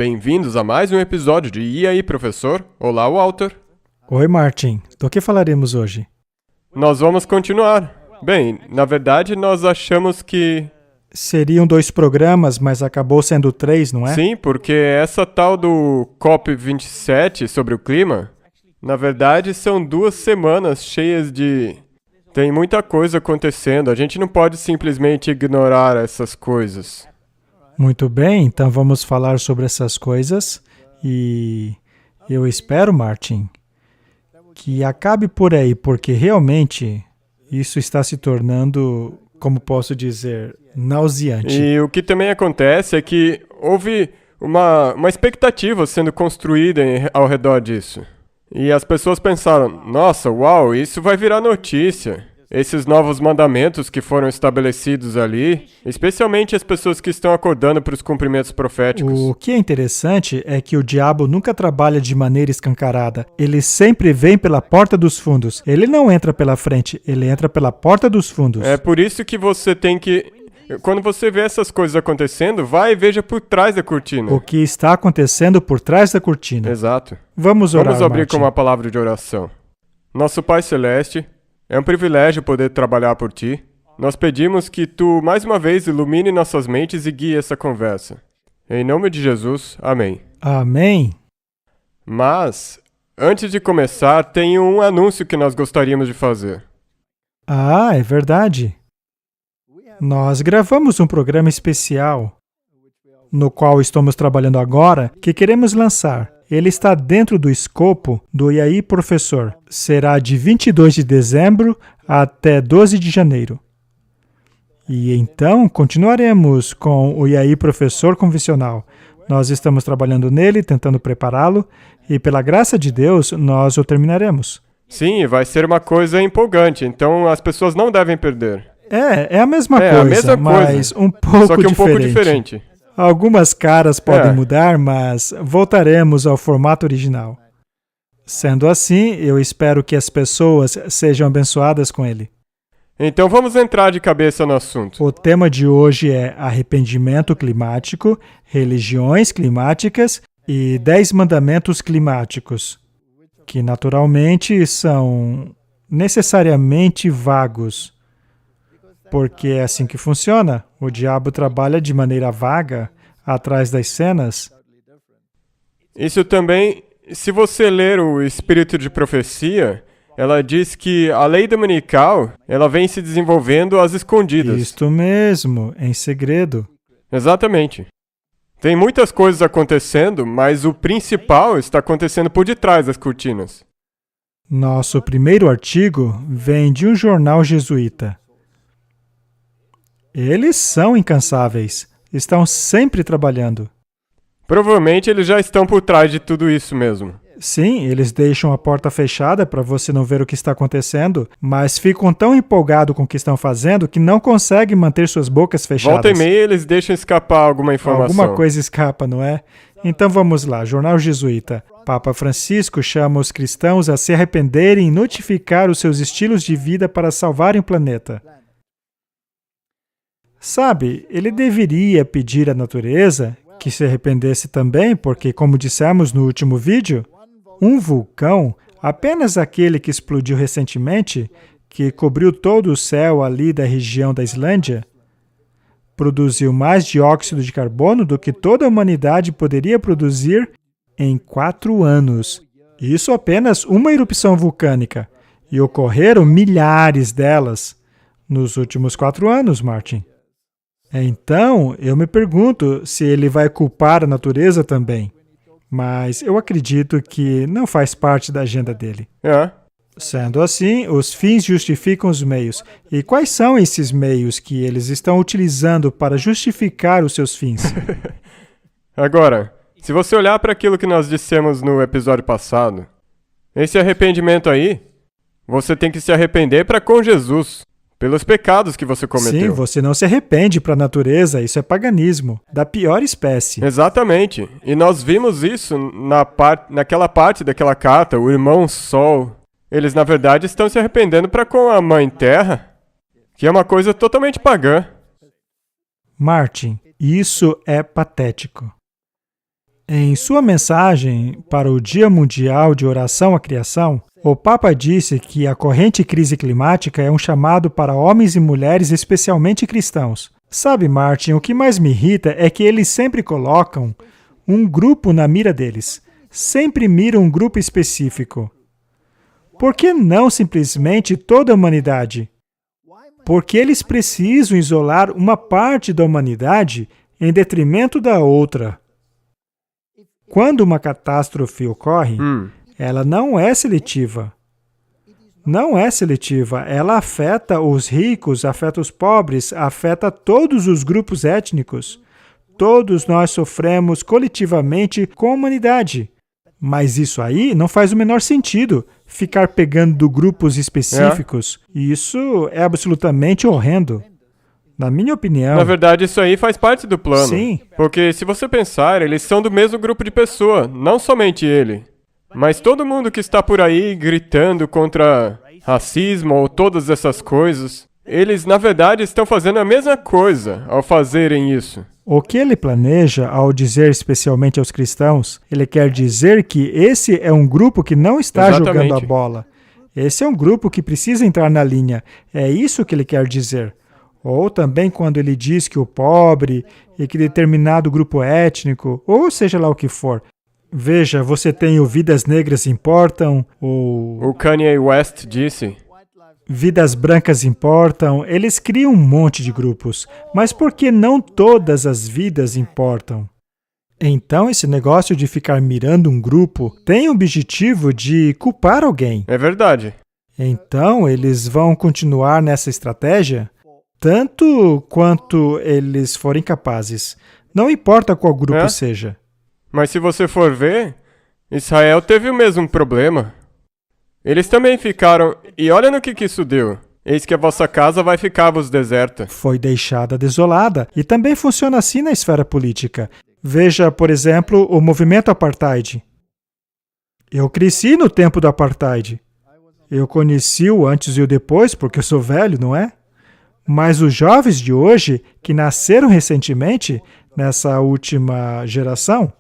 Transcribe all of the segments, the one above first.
bem-vindos a mais um episódio de E aí, professor? Olá, Walter. Oi, Martin. Do que falaremos hoje? Nós vamos continuar. Bem, na verdade, nós achamos que... Seriam 2 programas, mas acabou sendo 3, não é? Sim, porque essa tal do COP27 sobre o clima, na verdade, são 2 semanas cheias de... Tem muita coisa acontecendo, a gente não pode simplesmente ignorar essas coisas. Muito bem, então vamos falar sobre essas coisas e eu espero, Martin, que acabe por aí, porque realmente isso está se tornando, como posso dizer, nauseante. E o que também acontece é que houve uma expectativa sendo construída ao redor disso. E as pessoas pensaram, nossa, uau, isso vai virar notícia. Esses novos mandamentos que foram estabelecidos ali, especialmente as pessoas que estão acordando para os cumprimentos proféticos. O que é interessante é que o diabo nunca trabalha de maneira escancarada. Ele sempre vem pela porta dos fundos. Ele não entra pela frente, ele entra pela porta dos fundos. É por isso que você tem que... Quando você vê essas coisas acontecendo, vai e veja por trás da cortina. O que está acontecendo por trás da cortina. Exato. Vamos orar, Vamos abrir Martin. com uma palavra de oração. Nosso Pai Celeste, é um privilégio poder trabalhar por Ti. Nós pedimos que Tu, mais uma vez, ilumine nossas mentes e guie essa conversa. Em nome de Jesus, amém. Amém. Mas, antes de começar, tem um anúncio que nós gostaríamos de fazer. Ah, é verdade. Nós gravamos um programa especial, no qual estamos trabalhando agora, que queremos lançar. Ele está dentro do escopo do E aí, professor. Será de 22 de dezembro até 12 de janeiro. E então, continuaremos com o E aí, professor convencional. Nós estamos trabalhando nele, tentando prepará-lo, e pela graça de Deus, nós o terminaremos. Sim, vai ser uma coisa empolgante, então as pessoas não devem perder. É a mesma a coisa, mesma mas coisa, um pouco só que um pouco diferente. diferente. Algumas caras podem mudar, mas voltaremos ao formato original. Sendo assim, eu espero que as pessoas sejam abençoadas com ele. Então vamos entrar de cabeça no assunto. O tema de hoje é arrependimento climático, religiões climáticas e 10 mandamentos climáticos, que naturalmente são necessariamente vagos. Porque é assim que funciona. O diabo trabalha de maneira vaga, atrás das cenas. Isso também, se você ler o Espírito de Profecia, ela diz que a lei dominical, ela vem se desenvolvendo às escondidas. Isto mesmo, em segredo. Exatamente. Tem muitas coisas acontecendo, mas o principal está acontecendo por detrás das cortinas. Nosso primeiro artigo vem de um jornal jesuíta. Eles são incansáveis, estão sempre trabalhando. Provavelmente eles já estão por trás de tudo isso mesmo. Sim, eles deixam a porta fechada para você não ver o que está acontecendo, mas ficam tão empolgados com o que estão fazendo que não conseguem manter suas bocas fechadas. Volta e meia eles deixam escapar alguma informação. Alguma coisa escapa, não é? Então vamos lá, Jornal Jesuíta. Papa Francisco chama os cristãos a se arrependerem e notificar os seus estilos de vida para salvarem o planeta. Sabe, ele deveria pedir à natureza que se arrependesse também, porque, como dissemos no último vídeo, um vulcão, apenas aquele que explodiu recentemente, que cobriu todo o céu ali da região da Islândia, produziu mais dióxido de carbono do que toda a humanidade poderia produzir em 4 anos. Isso apenas uma erupção vulcânica. E ocorreram milhares delas nos últimos 4 anos, Martin. Então, eu me pergunto se ele vai culpar a natureza também. Mas eu acredito que não faz parte da agenda dele. Sendo assim, os fins justificam os meios. E quais são esses meios que eles estão utilizando para justificar os seus fins? Agora, se você olhar para aquilo que nós dissemos no episódio passado, esse arrependimento aí, você tem que se arrepender para com Jesus. Pelos pecados que você cometeu. Sim, você não se arrepende para a natureza, isso é paganismo, da pior espécie. Exatamente. E nós vimos isso naquela parte daquela carta, o irmão Sol. Eles, na verdade, estão se arrependendo para com a Mãe Terra, que é uma coisa totalmente pagã. Martin, isso é patético. Em sua mensagem para o Dia Mundial de Oração à Criação, o Papa disse que a corrente crise climática é um chamado para homens e mulheres, especialmente cristãos. Sabe, Martin, o que mais me irrita é que eles sempre colocam um grupo na mira deles. Sempre miram um grupo específico. Por que não simplesmente toda a humanidade? Porque eles precisam isolar uma parte da humanidade em detrimento da outra. Quando uma catástrofe ocorre, ela não é seletiva. Não é seletiva. Ela afeta os ricos, afeta os pobres, afeta todos os grupos étnicos. Todos nós sofremos coletivamente com a humanidade. Mas isso aí não faz o menor sentido, ficar pegando grupos específicos. Isso é absolutamente horrendo. Na minha opinião... Na verdade, isso aí faz parte do plano. Sim. Porque se você pensar, eles são do mesmo grupo de pessoa, não somente ele. Mas todo mundo que está por aí gritando contra racismo ou todas essas coisas, eles, na verdade, estão fazendo a mesma coisa ao fazerem isso. O que ele planeja ao dizer especialmente aos cristãos, ele quer dizer que esse é um grupo que não está jogando a bola. Esse é um grupo que precisa entrar na linha. É isso que ele quer dizer. Ou também quando ele diz que o pobre e que determinado grupo étnico, ou seja lá o que for. Veja, você tem o Vidas Negras Importam, o Kanye West disse. Vidas Brancas Importam, eles criam um monte de grupos. Mas por que não todas as vidas importam? Então, esse negócio de ficar mirando um grupo tem o objetivo de culpar alguém. É verdade. Então, eles vão continuar nessa estratégia? Tanto quanto eles forem capazes. Não importa qual grupo seja. Mas se você for ver, Israel teve o mesmo problema. Eles também ficaram... E olha no que isso deu. Eis que a vossa casa vai ficar-vos deserta. Foi deixada desolada. E também funciona assim na esfera política. Veja, por exemplo, o movimento apartheid. Eu cresci no tempo do apartheid. Eu conheci o antes e o depois, porque eu sou velho, não é? Mas os jovens de hoje, que nasceram recentemente, nessa última geração,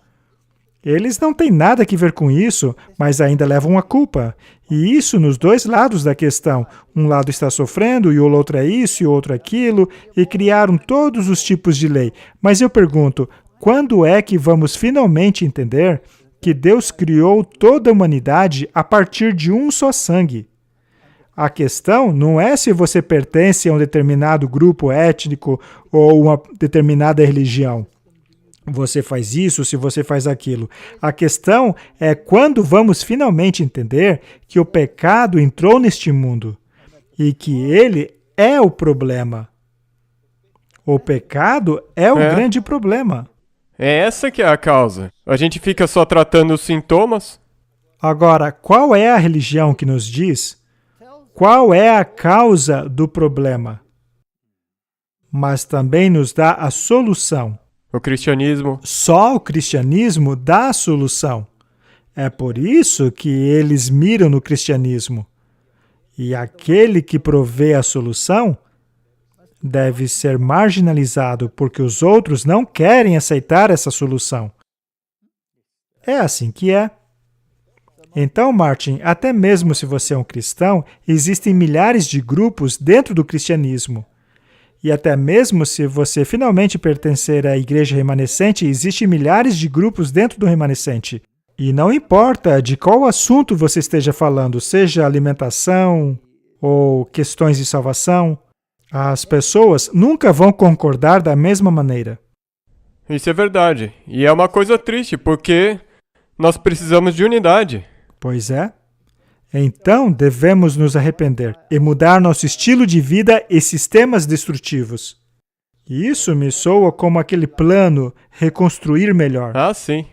eles não têm nada a ver com isso, mas ainda levam a culpa. E isso nos dois lados da questão. Um lado está sofrendo e o outro é isso e o outro é aquilo, e criaram todos os tipos de lei. Mas eu pergunto, quando é que vamos finalmente entender que Deus criou toda a humanidade a partir de um só sangue? A questão não é se você pertence a um determinado grupo étnico ou uma determinada religião. Você faz isso, se você faz aquilo. A questão é quando vamos finalmente entender que o pecado entrou neste mundo e que ele é o problema. O pecado é o grande problema. É essa que é a causa. A gente fica só tratando os sintomas. Agora, qual é a religião que nos diz qual é a causa do problema? Mas também nos dá a solução. O cristianismo. Só o cristianismo dá a solução. É por isso que eles miram no cristianismo. E aquele que provê a solução deve ser marginalizado porque os outros não querem aceitar essa solução. É assim que é. Então, Martin, até mesmo se você é um cristão, existem milhares de grupos dentro do cristianismo. E até mesmo se você finalmente pertencer à igreja remanescente, existem milhares de grupos dentro do remanescente. E não importa de qual assunto você esteja falando, seja alimentação ou questões de salvação, as pessoas nunca vão concordar da mesma maneira. Isso é verdade. E é uma coisa triste, porque nós precisamos de unidade. Pois é. Então, devemos nos arrepender e mudar nosso estilo de vida e sistemas destrutivos. E isso me soa como aquele plano reconstruir melhor. Ah, sim.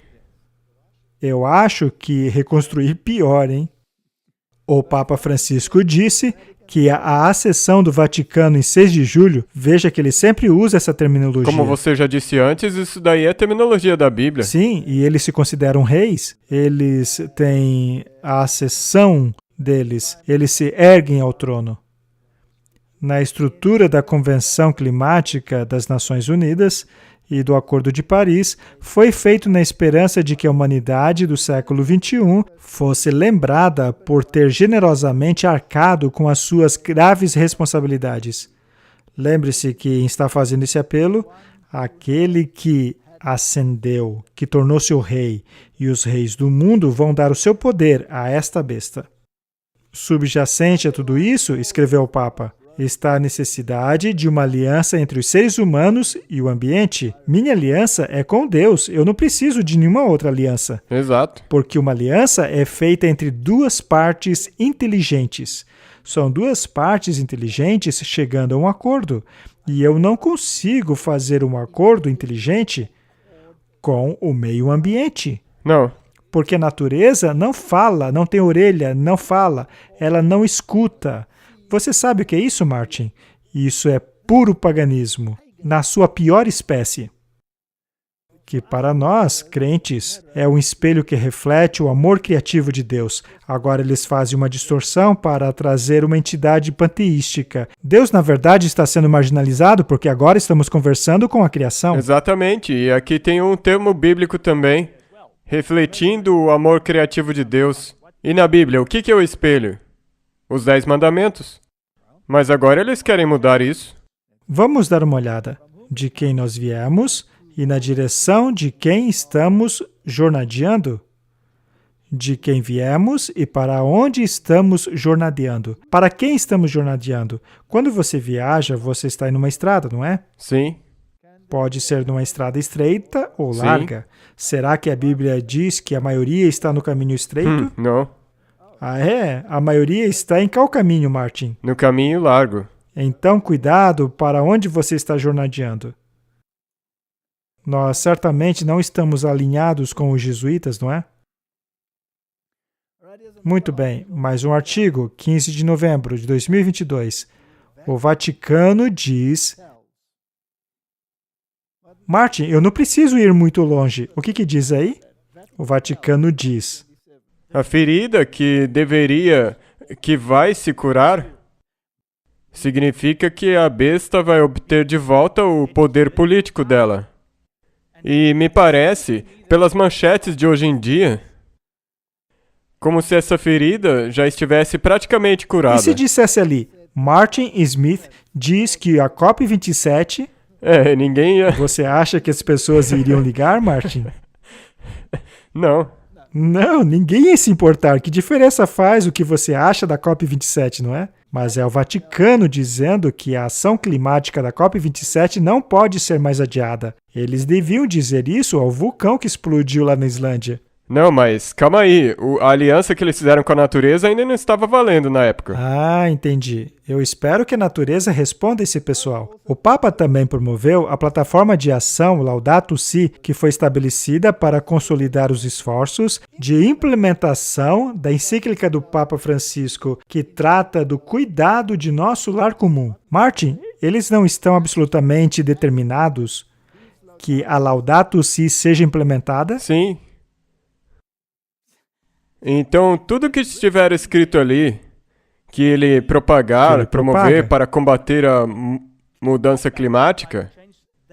Eu acho que reconstruir pior, hein? O Papa Francisco disse que a acessão do Vaticano em 6 de julho, veja que ele sempre usa essa terminologia. Como você já disse antes, isso daí é terminologia da Bíblia. Sim, e eles se consideram reis, eles têm a acessão deles, eles se erguem ao trono. Na estrutura da Convenção Climática das Nações Unidas, e do Acordo de Paris foi feito na esperança de que a humanidade do século XXI fosse lembrada por ter generosamente arcado com as suas graves responsabilidades. Lembre-se que está fazendo esse apelo aquele que ascendeu, que tornou-se o rei, e os reis do mundo vão dar o seu poder a esta besta. Subjacente a tudo isso, escreveu o Papa, está a necessidade de uma aliança entre os seres humanos e o ambiente. Minha aliança é com Deus, eu não preciso de nenhuma outra aliança. Exato. Porque uma aliança é feita entre duas partes inteligentes. São duas partes inteligentes chegando a um acordo. E eu não consigo fazer um acordo inteligente com o meio ambiente. Não. Porque a natureza não fala, não tem orelha, não fala, ela não escuta. Você sabe o que é isso, Martin? Isso é puro paganismo, na sua pior espécie. Que para nós, crentes, é um espelho que reflete o amor criativo de Deus. Agora eles fazem uma distorção para trazer uma entidade panteística. Deus, na verdade, está sendo marginalizado porque agora estamos conversando com a criação. Exatamente, e aqui tem um termo bíblico também, refletindo o amor criativo de Deus. E na Bíblia, o que é o espelho? Os 10 mandamentos. Mas agora eles querem mudar isso. Vamos dar uma olhada de quem nós viemos e na direção de quem estamos jornadeando. De quem viemos e para onde estamos jornadeando. Para quem estamos jornadeando? Quando você viaja, você está em uma estrada, não é? Sim. Pode ser numa estrada estreita ou Sim. larga. Será que a Bíblia diz que a maioria está no caminho estreito? Não. Ah, é? A maioria está em qual caminho, Martin? No caminho largo. Então, cuidado para onde você está jornadeando. Nós certamente não estamos alinhados com os jesuítas, não é? Muito bem, mais um artigo, 15 de novembro de 2022. O Vaticano diz... Martin, eu não preciso ir muito longe. O que diz aí? O Vaticano diz... A ferida que vai se curar, significa que a besta vai obter de volta o poder político dela. E me parece, pelas manchetes de hoje em dia, como se essa ferida já estivesse praticamente curada. E se dissesse ali, Martin Smith diz que a COP27... ninguém ia... Você acha que as pessoas iriam ligar, Martin? Não. Não, ninguém ia se importar. Que diferença faz o que você acha da COP27, não é? Mas é o Vaticano dizendo que a ação climática da COP27 não pode ser mais adiada. Eles deviam dizer isso ao vulcão que explodiu lá na Islândia. Não, mas calma aí. A aliança que eles fizeram com a natureza ainda não estava valendo na época. Ah, entendi. Eu espero que a natureza responda esse pessoal. O Papa também promoveu a plataforma de ação Laudato Si, que foi estabelecida para consolidar os esforços de implementação da encíclica do Papa Francisco, que trata do cuidado de nosso lar comum. Martin, eles não estão absolutamente determinados que a Laudato Si seja implementada? Sim. Então, tudo que estiver escrito ali, que ele propagar, promover para combater a mudança climática,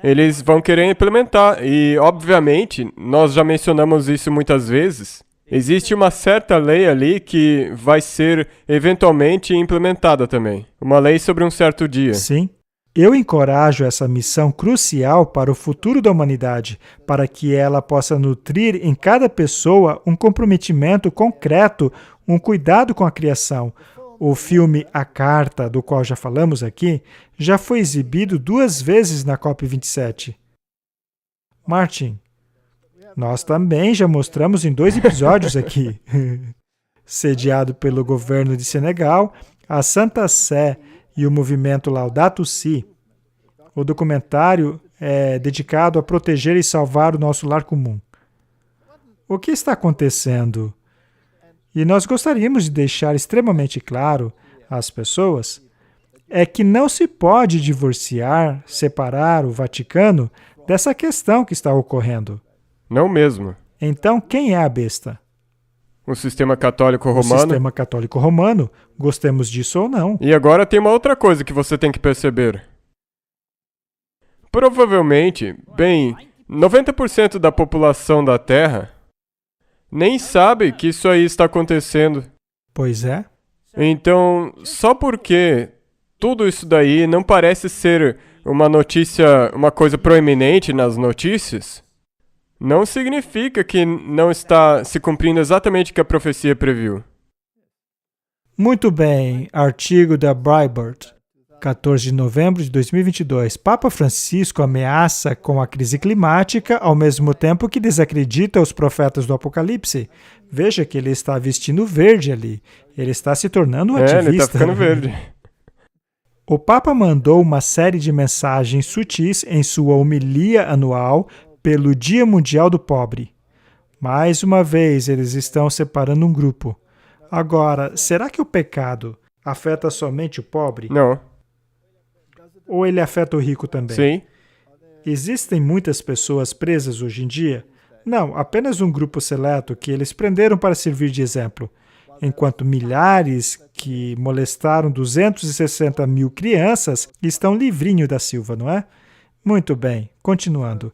eles vão querer implementar. E, obviamente, nós já mencionamos isso muitas vezes, existe uma certa lei ali que vai ser eventualmente implementada também. Uma lei sobre um certo dia. Sim. Eu encorajo essa missão crucial para o futuro da humanidade, para que ela possa nutrir em cada pessoa um comprometimento concreto, um cuidado com a criação. O filme A Carta, do qual já falamos aqui, já foi exibido 2 vezes na COP27. Martin, nós também já mostramos em 2 episódios aqui. Sediado pelo governo de Senegal, a Santa Sé e o movimento Laudato Si. O documentário é dedicado a proteger e salvar o nosso lar comum. O que está acontecendo? E nós gostaríamos de deixar extremamente claro às pessoas é que não se pode divorciar, separar o Vaticano dessa questão que está ocorrendo. Não mesmo. Então, quem é a besta? O sistema católico romano. O sistema católico romano, gostemos disso ou não. E agora tem uma outra coisa que você tem que perceber. provavelmente, 90% da população da Terra nem sabe que isso aí está acontecendo. Pois é. Então, só porque tudo isso daí não parece ser uma notícia, uma coisa proeminente nas notícias, não significa que não está se cumprindo exatamente o que a profecia previu. Muito bem, artigo da Breitbart, 14 de novembro de 2022. Papa Francisco ameaça com a crise climática ao mesmo tempo que desacredita os profetas do Apocalipse. Veja que ele está vestindo verde ali. Ele está se tornando um ativista. Ele está ficando verde. O Papa mandou uma série de mensagens sutis em sua homilia anual pelo Dia Mundial do Pobre. Mais uma vez, eles estão separando um grupo. Agora, será que o pecado afeta somente o pobre? Não. Ou ele afeta o rico também? Sim. Existem muitas pessoas presas hoje em dia? Não, apenas um grupo seleto que eles prenderam para servir de exemplo. Enquanto milhares que molestaram 260 mil crianças estão livrinho da Silva, não é? Muito bem, continuando.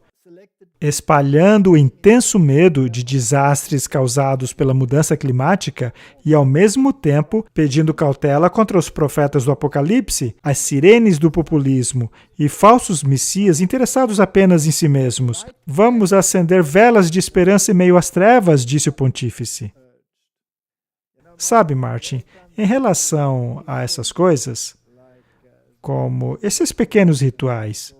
Espalhando o intenso medo de desastres causados pela mudança climática e, ao mesmo tempo, pedindo cautela contra os profetas do Apocalipse, as sirenes do populismo e falsos messias interessados apenas em si mesmos. Vamos acender velas de esperança em meio às trevas, disse o pontífice. Sabe, Martin, em relação a essas coisas, como esses pequenos rituais,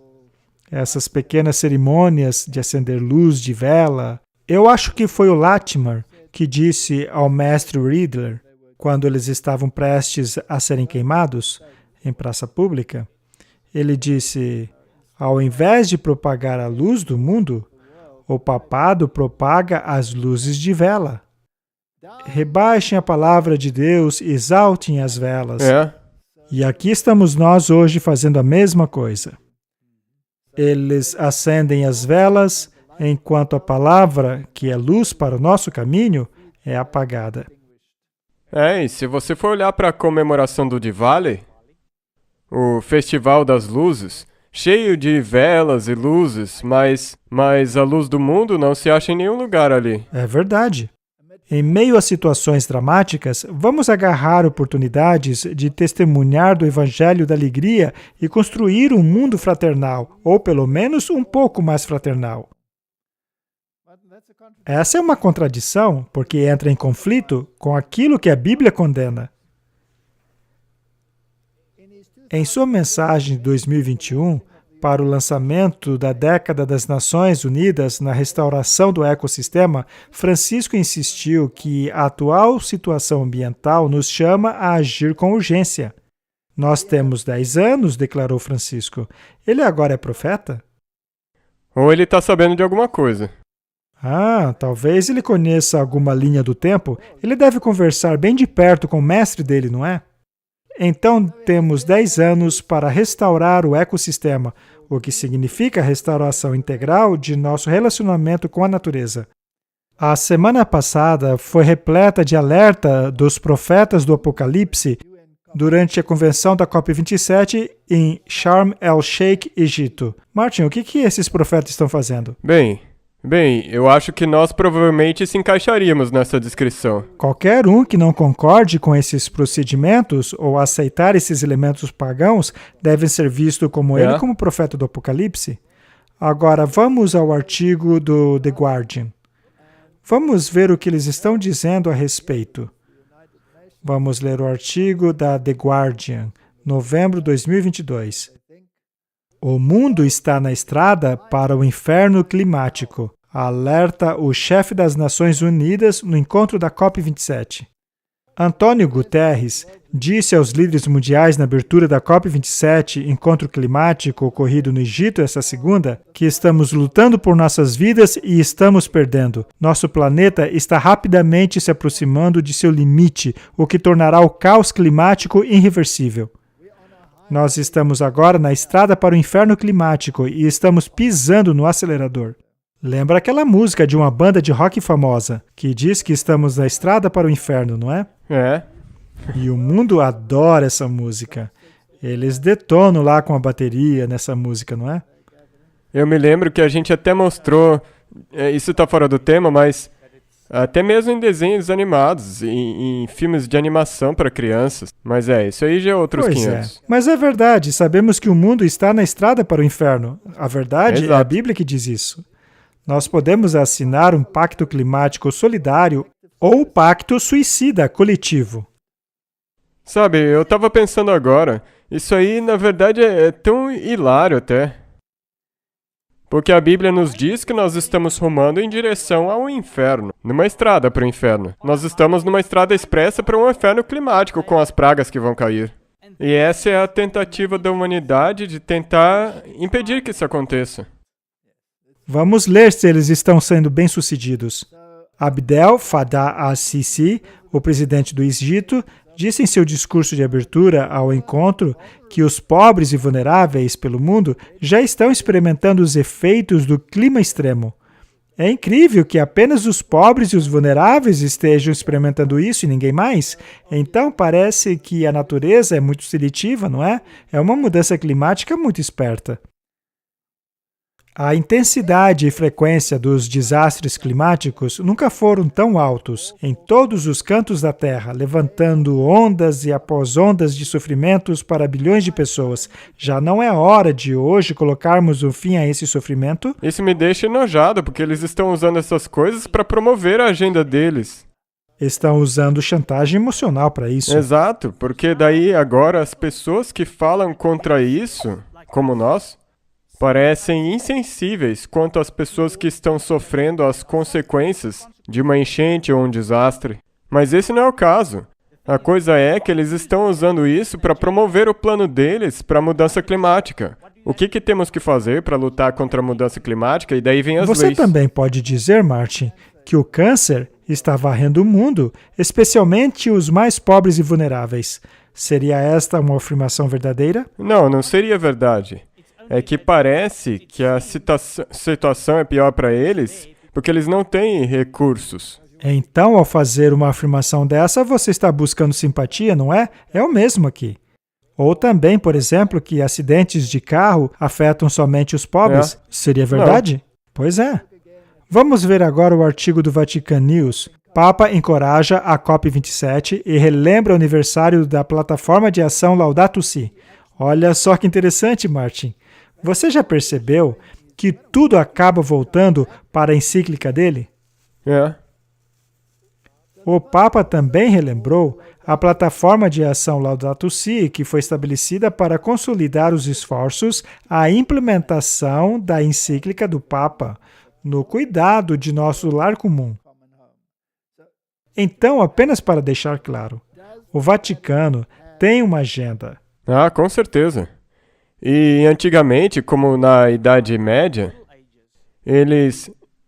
essas pequenas cerimônias de acender luz de vela, eu acho que foi o Latimer que disse ao mestre Riedler, quando eles estavam prestes a serem queimados em praça pública, ele disse, ao invés de propagar a luz do mundo, o papado propaga as luzes de vela. Rebaixem a palavra de Deus e exaltem as velas. E aqui estamos nós hoje fazendo a mesma coisa. Eles acendem as velas, enquanto a palavra, que é luz para o nosso caminho, é apagada. E se você for olhar para a comemoração do Diwali, o Festival das Luzes, cheio de velas e luzes, mas a luz do mundo não se acha em nenhum lugar ali. É verdade. Em meio a situações dramáticas, vamos agarrar oportunidades de testemunhar do Evangelho da Alegria e construir um mundo fraternal, ou pelo menos um pouco mais fraternal. Essa é uma contradição, porque entra em conflito com aquilo que a Bíblia condena. Em sua mensagem de 2021, para o lançamento da Década das Nações Unidas na restauração do ecossistema, Francisco insistiu que a atual situação ambiental nos chama a agir com urgência. Nós temos 10 anos, declarou Francisco. Ele agora é profeta? Ou ele está sabendo de alguma coisa. Talvez ele conheça alguma linha do tempo. Ele deve conversar bem de perto com o mestre dele, não é? Então, temos 10 anos para restaurar o ecossistema, o que significa a restauração integral de nosso relacionamento com a natureza. A semana passada foi repleta de alerta dos profetas do Apocalipse durante a convenção da COP27 em Sharm el-Sheikh, Egito. Martin, o que esses profetas estão fazendo? Bem, eu acho que nós provavelmente se encaixaríamos nessa descrição. Qualquer um que não concorde com esses procedimentos ou aceitar esses elementos pagãos deve ser visto como ele como profeta do Apocalipse. Agora, vamos ao artigo do The Guardian. Vamos ver o que eles estão dizendo a respeito. Vamos ler o artigo da The Guardian, novembro de 2022. O mundo está na estrada para o inferno climático, alerta o chefe das Nações Unidas no encontro da COP27. Antônio Guterres disse aos líderes mundiais na abertura da COP27, encontro climático ocorrido no Egito esta segunda, que estamos lutando por nossas vidas e estamos perdendo. Nosso planeta está rapidamente se aproximando de seu limite, o que tornará o caos climático irreversível. Nós estamos agora na estrada para o inferno climático e estamos pisando no acelerador. Lembra aquela música de uma banda de rock famosa, que diz que estamos na estrada para o inferno, não é? E o mundo adora essa música. Eles detonam lá com a bateria nessa música, não é? Eu me lembro que a gente até mostrou, isso está fora do tema, mas até mesmo em desenhos animados, em filmes de animação para crianças. Mas isso aí já é outros Pois 500. Mas é verdade, sabemos que o mundo está na estrada para o inferno. A verdade é a Exato. Bíblia que diz isso. Nós podemos assinar um pacto climático solidário ou pacto suicida coletivo. Sabe, eu estava pensando agora, isso aí na verdade é tão hilário até. Porque a Bíblia nos diz que nós estamos rumando em direção ao inferno, numa estrada para o inferno. Nós estamos numa estrada expressa para um inferno climático com as pragas que vão cair. E essa é a tentativa da humanidade de tentar impedir que isso aconteça. Vamos ler se eles estão sendo bem-sucedidos. Abdel Fattah al-Sisi, o presidente do Egito, disse em seu discurso de abertura ao encontro que os pobres e vulneráveis pelo mundo já estão experimentando os efeitos do clima extremo. É incrível que apenas os pobres e os vulneráveis estejam experimentando isso e ninguém mais. Então parece que a natureza é muito seletiva, não é? É uma mudança climática muito esperta. A intensidade e frequência dos desastres climáticos nunca foram tão altos em todos os cantos da Terra, levantando ondas e após ondas de sofrimentos para bilhões de pessoas. Já não é hora de hoje colocarmos um fim a esse sofrimento? Isso me deixa enojado, porque eles estão usando essas coisas para promover a agenda deles. Estão usando chantagem emocional para isso. Exato, porque daí agora as pessoas que falam contra isso, como nós, parecem insensíveis quanto às pessoas que estão sofrendo as consequências de uma enchente ou um desastre. Mas esse não é o caso. A coisa é que eles estão usando isso para promover o plano deles para a mudança climática. O que temos que fazer para lutar contra a mudança climática? E daí vem as leis. Você também pode dizer, Martin, que o câncer está varrendo o mundo, especialmente os mais pobres e vulneráveis. Seria esta uma afirmação verdadeira? Não, não seria verdade. É que parece que a situação é pior para eles porque eles não têm recursos. Então, ao fazer uma afirmação dessa, você está buscando simpatia, não é? É o mesmo aqui. Ou também, por exemplo, que acidentes de carro afetam somente os pobres. Seria verdade? Não. Pois é. Vamos ver agora o artigo do Vatican News. Papa encoraja a COP27 e relembra o aniversário da plataforma de ação Laudato Si. Olha só que interessante, Martin. Você já percebeu que tudo acaba voltando para a encíclica dele? O Papa também relembrou a plataforma de ação Laudato Si, que foi estabelecida para consolidar os esforços à implementação da encíclica do Papa no cuidado de nosso lar comum. Então, apenas para deixar claro, o Vaticano tem uma agenda. Com certeza. E antigamente, como na Idade Média,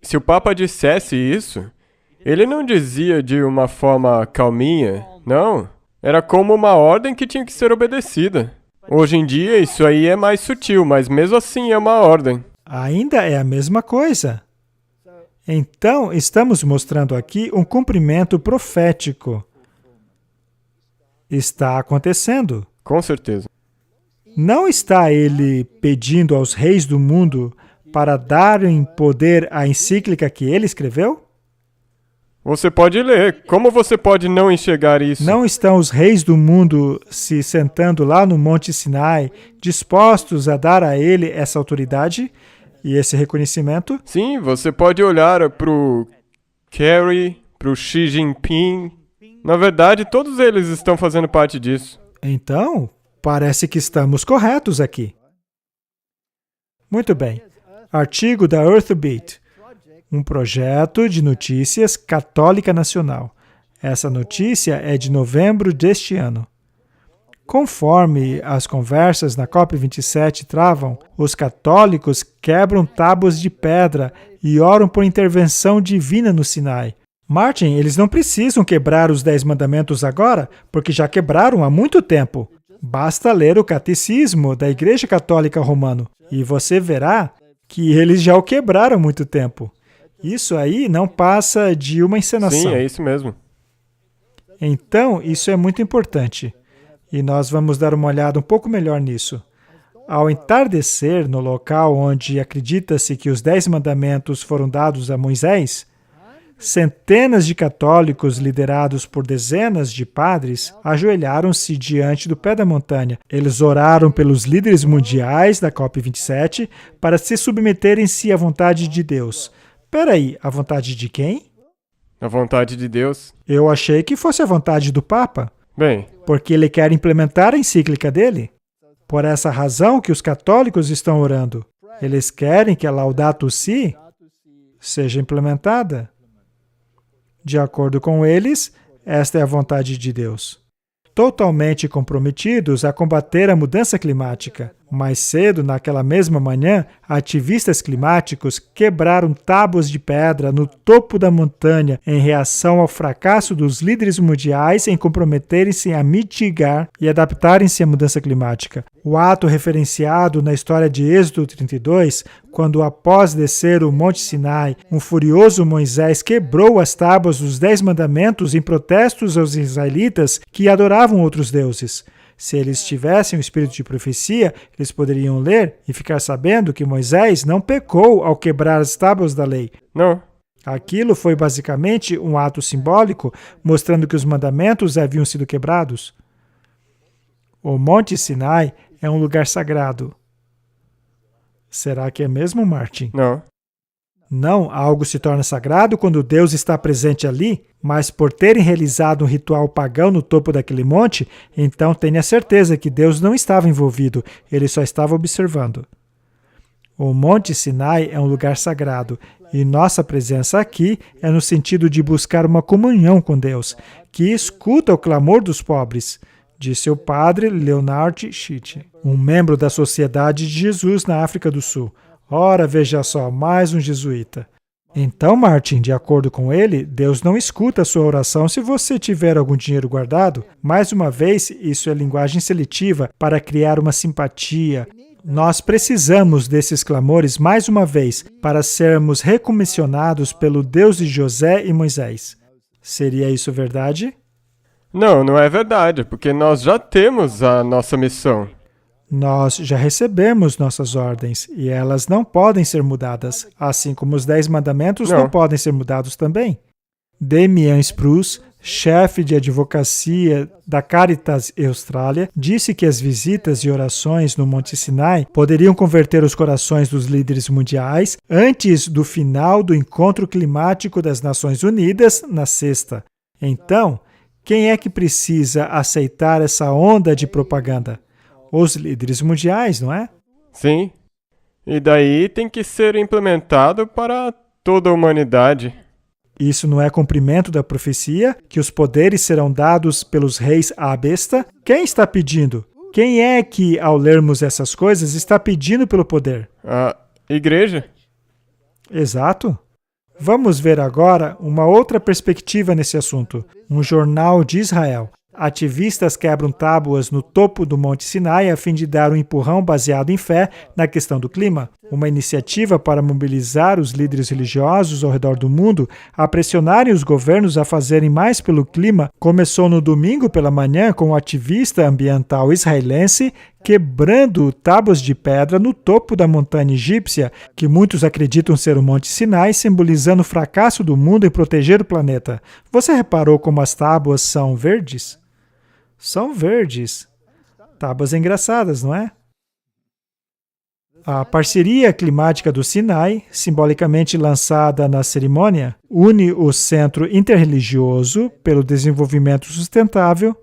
se o Papa dissesse isso, ele não dizia de uma forma calminha, não. Era como uma ordem que tinha que ser obedecida. Hoje em dia, isso aí é mais sutil, mas mesmo assim é uma ordem. Ainda é a mesma coisa. Então, estamos mostrando aqui um cumprimento profético. Está acontecendo. Com certeza. Não está ele pedindo aos reis do mundo para darem poder à encíclica que ele escreveu? Você pode ler. Como você pode não enxergar isso? Não estão os reis do mundo se sentando lá no Monte Sinai, dispostos a dar a ele essa autoridade e esse reconhecimento? Sim, você pode olhar para o Kerry, para o Xi Jinping. Na verdade, todos eles estão fazendo parte disso. Então, parece que estamos corretos aqui. Muito bem. Artigo da Earthbeat, um projeto de notícias católica nacional. Essa notícia é de novembro deste ano. Conforme as conversas na COP27 travam, os católicos quebram tábuas de pedra e oram por intervenção divina no Sinai. Martin, eles não precisam quebrar os 10 mandamentos agora, porque já quebraram há muito tempo. Basta ler o Catecismo da Igreja Católica Romana e você verá que eles já o quebraram há muito tempo. Isso aí não passa de uma encenação. Sim, é isso mesmo. Então, isso é muito importante. E nós vamos dar uma olhada um pouco melhor nisso. Ao entardecer, no local onde acredita-se que os 10 mandamentos foram dados a Moisés, centenas de católicos, liderados por dezenas de padres, ajoelharam-se diante do pé da montanha. Eles oraram pelos líderes mundiais da COP27 para se submeterem-se à vontade de Deus. Peraí, a vontade de quem? A vontade de Deus. Eu achei que fosse a vontade do Papa, Bem, porque ele quer implementar a encíclica dele. Por essa razão que os católicos estão orando. Eles querem que a Laudato Si seja implementada. De acordo com eles, esta é a vontade de Deus. Totalmente comprometidos a combater a mudança climática. Mais cedo, naquela mesma manhã, ativistas climáticos quebraram tábuas de pedra no topo da montanha em reação ao fracasso dos líderes mundiais em comprometerem-se a mitigar e adaptarem-se à mudança climática. O ato referenciado na história de Êxodo 32, quando após descer o Monte Sinai, um furioso Moisés quebrou as tábuas dos 10 mandamentos em protestos aos israelitas que adoravam outros deuses. Se eles tivessem o espírito de profecia, eles poderiam ler e ficar sabendo que Moisés não pecou ao quebrar as tábuas da lei. não. Aquilo foi basicamente um ato simbólico, mostrando que os mandamentos haviam sido quebrados. O Monte Sinai é um lugar sagrado. Será que é mesmo, Martin? Não. Não, algo se torna sagrado quando Deus está presente ali, mas por terem realizado um ritual pagão no topo daquele monte, então tenha certeza que Deus não estava envolvido, ele só estava observando. O Monte Sinai é um lugar sagrado, e nossa presença aqui é no sentido de buscar uma comunhão com Deus, que escuta o clamor dos pobres, disse o padre Leonard Schitt, um membro da Sociedade de Jesus na África do Sul. Ora, veja só, mais um jesuíta. Então, Martin, de acordo com ele, Deus não escuta a sua oração se você tiver algum dinheiro guardado. Mais uma vez, isso é linguagem seletiva para criar uma simpatia. Nós precisamos desses clamores mais uma vez para sermos recomissionados pelo Deus de José e Moisés. Seria isso verdade? Não, não é verdade, porque nós já temos a nossa missão. Nós já recebemos nossas ordens e elas não podem ser mudadas, assim como os 10 mandamentos não podem ser mudados também. Damian Spruce, chefe de advocacia da Caritas Austrália, disse que as visitas e orações no Monte Sinai poderiam converter os corações dos líderes mundiais antes do final do Encontro Climático das Nações Unidas, na sexta. Então, quem é que precisa aceitar essa onda de propaganda? Os líderes mundiais, não é? Sim. E daí tem que ser implementado para toda a humanidade. Isso não é cumprimento da profecia, que os poderes serão dados pelos reis à besta? Quem está pedindo? Quem é que, ao lermos essas coisas, está pedindo pelo poder? A igreja. Exato. Vamos ver agora uma outra perspectiva nesse assunto. Um jornal de Israel. Ativistas quebram tábuas no topo do Monte Sinai a fim de dar um empurrão baseado em fé na questão do clima. Uma iniciativa para mobilizar os líderes religiosos ao redor do mundo a pressionarem os governos a fazerem mais pelo clima começou no domingo pela manhã com um ativista ambiental israelense quebrando tábuas de pedra no topo da montanha egípcia, que muitos acreditam ser o Monte Sinai, simbolizando o fracasso do mundo em proteger o planeta. Você reparou como as tábuas são verdes? São verdes. Tábuas engraçadas, não é? A parceria climática do Sinai, simbolicamente lançada na cerimônia, une o Centro Interreligioso pelo Desenvolvimento Sustentável,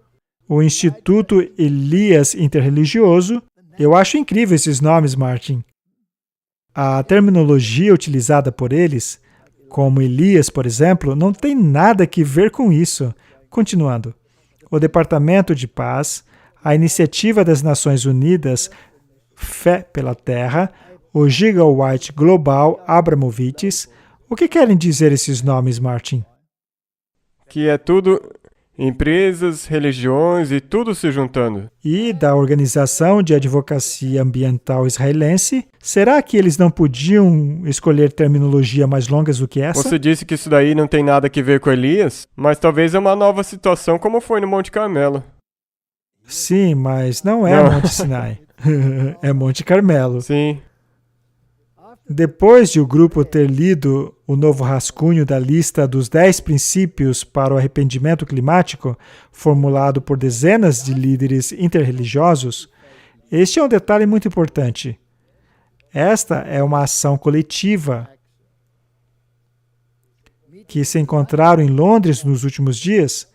o Instituto Elias Interreligioso. Eu acho incrível esses nomes, Martin. A terminologia utilizada por eles, como Elias, por exemplo, não tem nada que ver com isso. Continuando. O Departamento de Paz, a Iniciativa das Nações Unidas, Fé pela Terra, o Gigawatt Global Abramovites. O que querem dizer esses nomes, Martin? Que é tudo empresas, religiões e tudo se juntando. E da Organização de Advocacia Ambiental Israelense. Será que eles não podiam escolher terminologia mais longas do que essa? Você disse que isso daí não tem nada a ver com Elias, mas talvez é uma nova situação como foi no Monte Carmelo. Sim, mas não é o Monte Sinai. É Monte Carmelo. Sim. Depois de o grupo ter lido o novo rascunho da lista dos 10 princípios para o arrependimento climático, formulado por dezenas de líderes interreligiosos, este é um detalhe muito importante. Esta é uma ação coletiva que se encontraram em Londres nos últimos dias.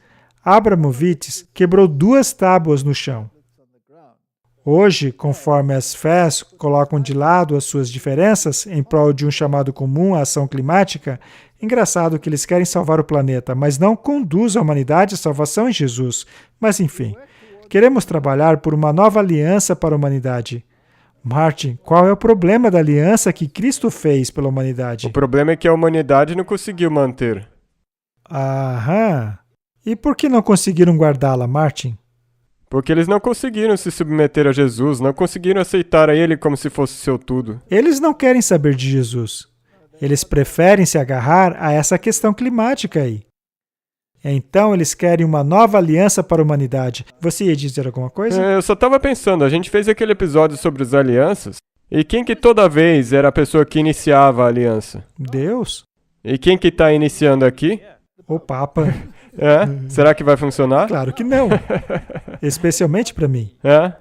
Abramovitz quebrou 2 tábuas no chão. Hoje, conforme as fés colocam de lado as suas diferenças em prol de um chamado comum à ação climática, engraçado que eles querem salvar o planeta, mas não conduz a humanidade à salvação em Jesus. Mas enfim, queremos trabalhar por uma nova aliança para a humanidade. Martin, qual é o problema da aliança que Cristo fez pela humanidade? O problema é que a humanidade não conseguiu manter. Aham. E por que não conseguiram guardá-la, Martin? Porque eles não conseguiram se submeter a Jesus, não conseguiram aceitar a Ele como se fosse seu tudo. Eles não querem saber de Jesus. Eles preferem se agarrar a essa questão climática aí. Então, eles querem uma nova aliança para a humanidade. Você ia dizer alguma coisa? Eu só estava pensando, a gente fez aquele episódio sobre as alianças, e quem que toda vez era a pessoa que iniciava a aliança? Deus? E quem que está iniciando aqui? O Papa? Será que vai funcionar? Claro que não. Especialmente para mim. É?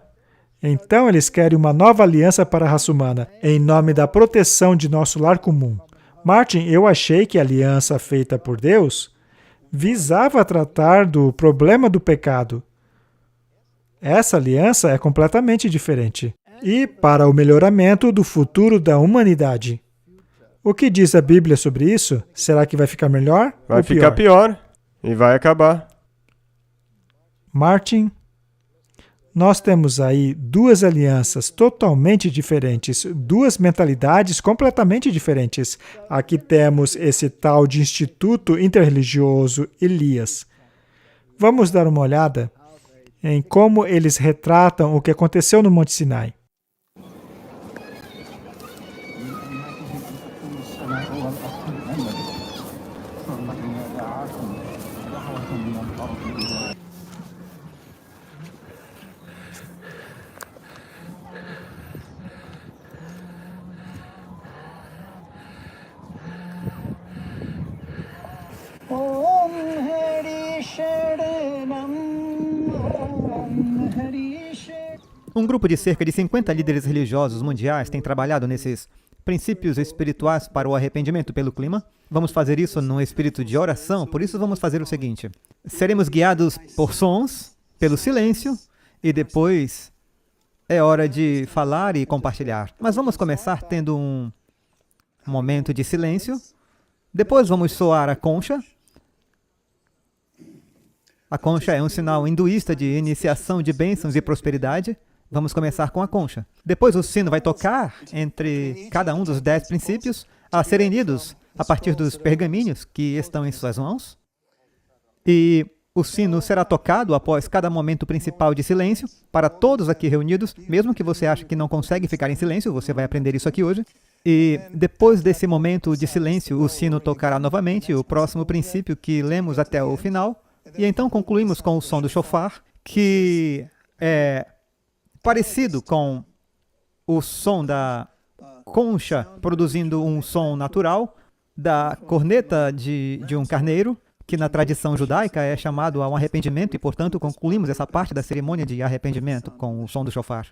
Então, eles querem uma nova aliança para a raça humana, em nome da proteção de nosso lar comum. Martin, eu achei que a aliança feita por Deus visava tratar do problema do pecado. Essa aliança é completamente diferente. E para o melhoramento do futuro da humanidade. O que diz a Bíblia sobre isso? Será que vai ficar melhor Vai ou ficar pior e vai acabar. Martin, nós temos aí 2 alianças totalmente diferentes, 2 mentalidades completamente diferentes. Aqui temos esse tal de Instituto Interreligioso Elias. Vamos dar uma olhada em como eles retratam o que aconteceu no Monte Sinai. Um grupo de cerca de 50 líderes religiosos mundiais tem trabalhado nesses princípios espirituais para o arrependimento pelo clima. Vamos fazer isso num espírito de oração, por isso vamos fazer o seguinte. Seremos guiados por sons, pelo silêncio, e depois é hora de falar e compartilhar. Mas vamos começar tendo um momento de silêncio. Depois vamos soar a concha. A concha é um sinal hinduísta de iniciação de bênçãos e prosperidade. Vamos começar com a concha. Depois o sino vai tocar entre cada um dos 10 princípios a serem lidos a partir dos pergaminhos que estão em suas mãos. E o sino será tocado após cada momento principal de silêncio para todos aqui reunidos, mesmo que você ache que não consegue ficar em silêncio, você vai aprender isso aqui hoje. E depois desse momento de silêncio, o sino tocará novamente o próximo princípio que lemos até o final. E então concluímos com o som do shofar, que é parecido com o som da concha, produzindo um som natural, da corneta de um carneiro, que na tradição judaica é chamado a um arrependimento, e portanto concluímos essa parte da cerimônia de arrependimento com o som do shofar.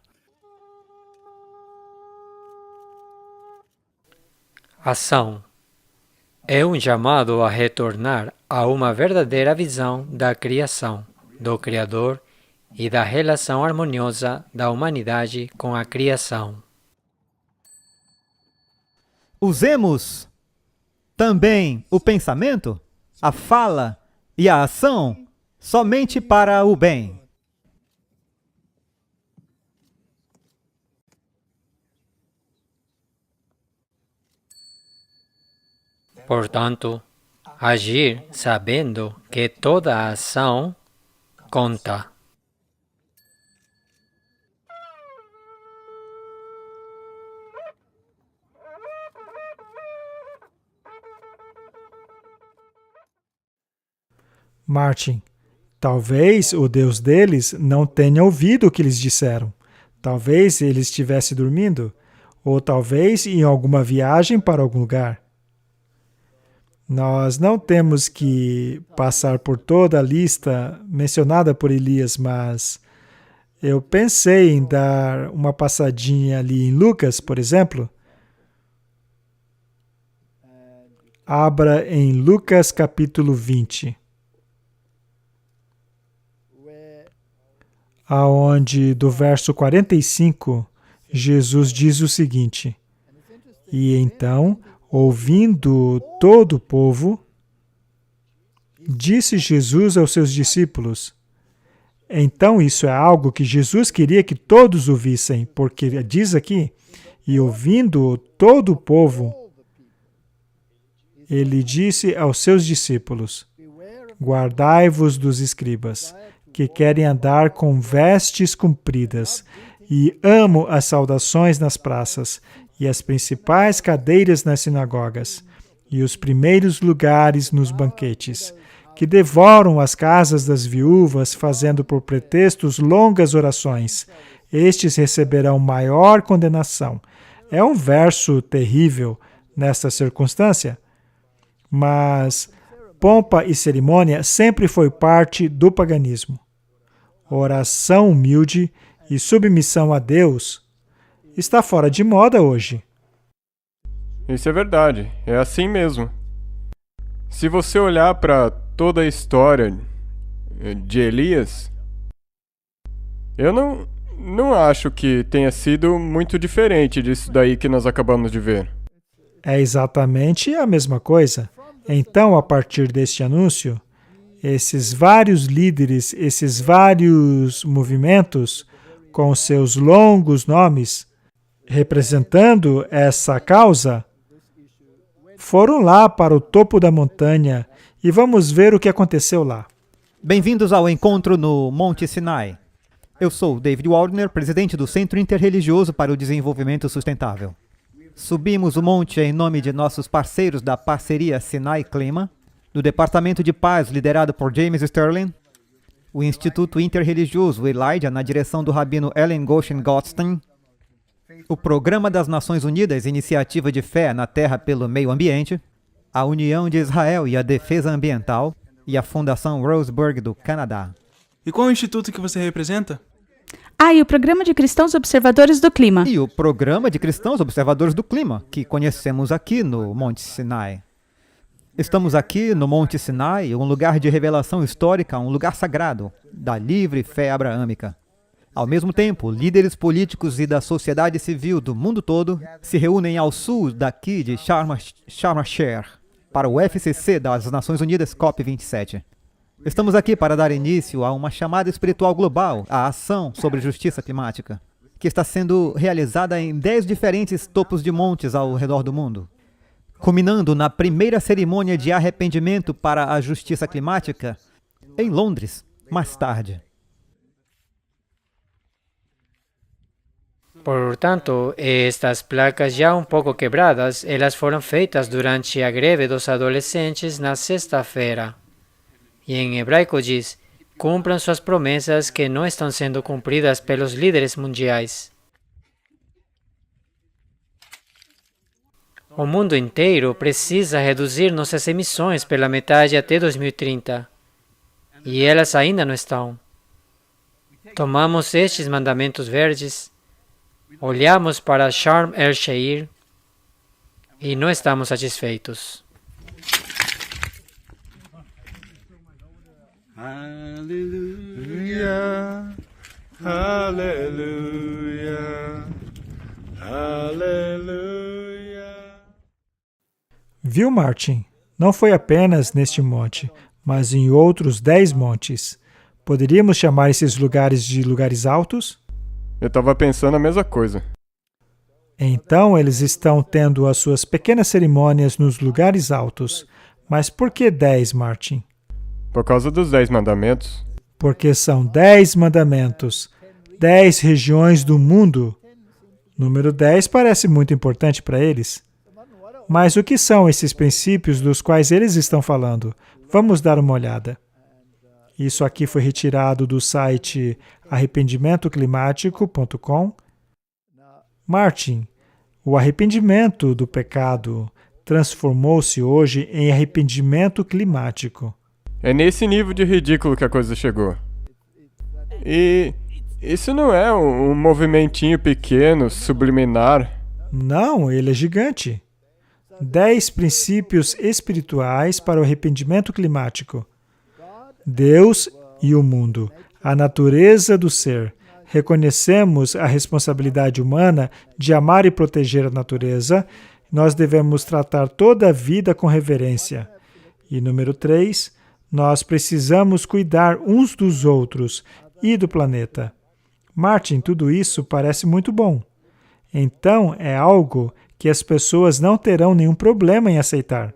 Ação é um chamado a retornar a uma verdadeira visão da criação, do Criador e da relação harmoniosa da humanidade com a criação. Usemos também o pensamento, a fala e a ação somente para o bem. Portanto, agir sabendo que toda ação conta. Martin, talvez o Deus deles não tenha ouvido o que eles disseram. Talvez ele estivesse dormindo, ou talvez em alguma viagem para algum lugar. Nós não temos que passar por toda a lista mencionada por Elias, mas eu pensei em dar uma passadinha ali em Lucas, por exemplo. Abra em Lucas capítulo 20, aonde do verso 45, Jesus diz o seguinte: E então, ouvindo todo o povo, disse Jesus aos seus discípulos. Então, isso é algo que Jesus queria que todos ouvissem, porque diz aqui, e ouvindo todo o povo, ele disse aos seus discípulos: Guardai-vos dos escribas, que querem andar com vestes compridas, e amam as saudações nas praças, e as principais cadeiras nas sinagogas, e os primeiros lugares nos banquetes, que devoram as casas das viúvas, fazendo por pretextos longas orações. Estes receberão maior condenação. É um verso terrível nesta circunstância, mas pompa e cerimônia sempre foi parte do paganismo. Oração humilde e submissão a Deus está fora de moda hoje. Isso é verdade, é assim mesmo. Se você olhar para toda a história de Elias, eu não acho que tenha sido muito diferente disso daí que nós acabamos de ver. É exatamente a mesma coisa. Então, a partir deste anúncio, esses vários líderes, esses vários movimentos, com seus longos nomes, representando essa causa, foram lá para o topo da montanha e vamos ver o que aconteceu lá. Bem-vindos ao encontro no Monte Sinai. Eu sou David Waldner, presidente do Centro Interreligioso para o Desenvolvimento Sustentável. Subimos o monte em nome de nossos parceiros da parceria Sinai Clima, do Departamento de Paz liderado por James Sterling, o Instituto Interreligioso Elijah na direção do rabino Ellen Goshen Gottstein, o Programa das Nações Unidas Iniciativa de Fé na Terra pelo Meio Ambiente, a União de Israel e a Defesa Ambiental e a Fundação Roseburg do Canadá. E qual é o instituto que você representa? E o Programa de Cristãos Observadores do Clima. E o Programa de Cristãos Observadores do Clima, que conhecemos aqui no Monte Sinai. Estamos aqui no Monte Sinai, um lugar de revelação histórica, um lugar sagrado, da livre fé abraâmica. Ao mesmo tempo, líderes políticos e da sociedade civil do mundo todo se reúnem ao sul daqui de Sharm el-Sheikh para o FCC das Nações Unidas COP27. Estamos aqui para dar início a uma chamada espiritual global, a ação sobre justiça climática, que está sendo realizada em 10 diferentes topos de montes ao redor do mundo, culminando na primeira cerimônia de arrependimento para a justiça climática em Londres, mais tarde. Portanto, estas placas já um pouco quebradas, elas foram feitas durante a greve dos adolescentes na sexta-feira. E em hebraico diz, cumpram suas promessas que não estão sendo cumpridas pelos líderes mundiais. O mundo inteiro precisa reduzir nossas emissões pela metade até 2030. E elas ainda não estão. Tomamos estes mandamentos verdes, olhamos para Sharm el-Sheikh e não estamos satisfeitos. Aleluia, aleluia, aleluia. Viu, Martin? Não foi apenas neste monte, mas em outros 10 montes. Poderíamos chamar esses lugares de lugares altos? Eu estava pensando a mesma coisa. Então, eles estão tendo as suas pequenas cerimônias nos lugares altos. Mas por que 10, Martin? Por causa dos 10 mandamentos. Porque são 10 mandamentos, 10 regiões do mundo. Número 10 parece muito importante para eles. Mas o que são esses princípios dos quais eles estão falando? Vamos dar uma olhada. Isso aqui foi retirado do site arrependimentoclimático.com. Martin, o arrependimento do pecado transformou-se hoje em arrependimento climático. É nesse nível de ridículo que a coisa chegou. E isso não é um movimentinho pequeno, subliminar. Não, ele é gigante. 10 princípios espirituais para o arrependimento climático. Deus e o mundo, a natureza do ser. Reconhecemos a responsabilidade humana de amar e proteger a natureza. Nós devemos tratar toda a vida com reverência. E número 3, nós precisamos cuidar uns dos outros e do planeta. Martin, tudo isso parece muito bom. Então, é algo que as pessoas não terão nenhum problema em aceitar.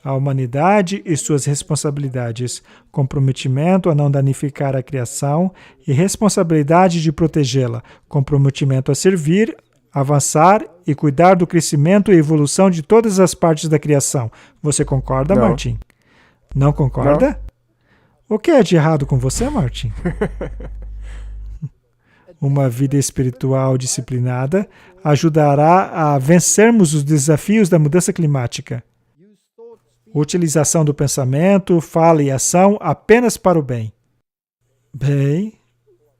A humanidade e suas responsabilidades, comprometimento a não danificar a criação e responsabilidade de protegê-la, comprometimento a servir, avançar e cuidar do crescimento e evolução de todas as partes da criação. Você concorda, Não. Martin? Não concorda? Não. O que é de errado com você, Martin? Uma vida espiritual disciplinada ajudará a vencermos os desafios da mudança climática. Utilização do pensamento, fala e ação apenas para o bem. Bem,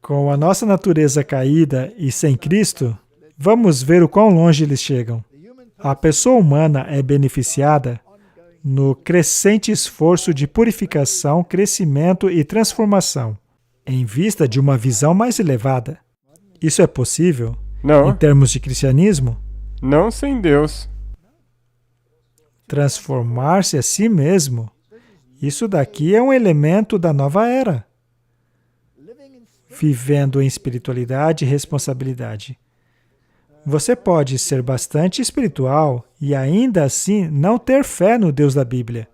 com a nossa natureza caída e sem Cristo, vamos ver o quão longe eles chegam. A pessoa humana é beneficiada no crescente esforço de purificação, crescimento e transformação, em vista de uma visão mais elevada. Isso é possível em Não, termos de cristianismo? não sem Deus. Transformar-se a si mesmo. Isso daqui é um elemento da nova era. Vivendo em espiritualidade e responsabilidade. Você pode ser bastante espiritual e ainda assim não ter fé no Deus da Bíblia.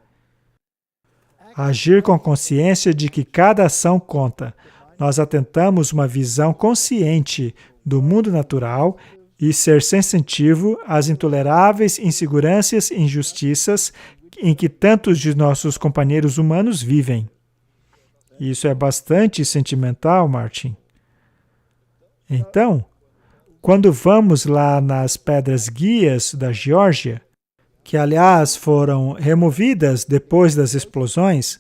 Agir com consciência de que cada ação conta. Nós atentamos uma visão consciente do mundo natural e ser sensitivo às intoleráveis inseguranças e injustiças em que tantos de nossos companheiros humanos vivem. Isso é bastante sentimental, Martin. Então, quando vamos lá nas pedras guias da Geórgia, que aliás foram removidas depois das explosões,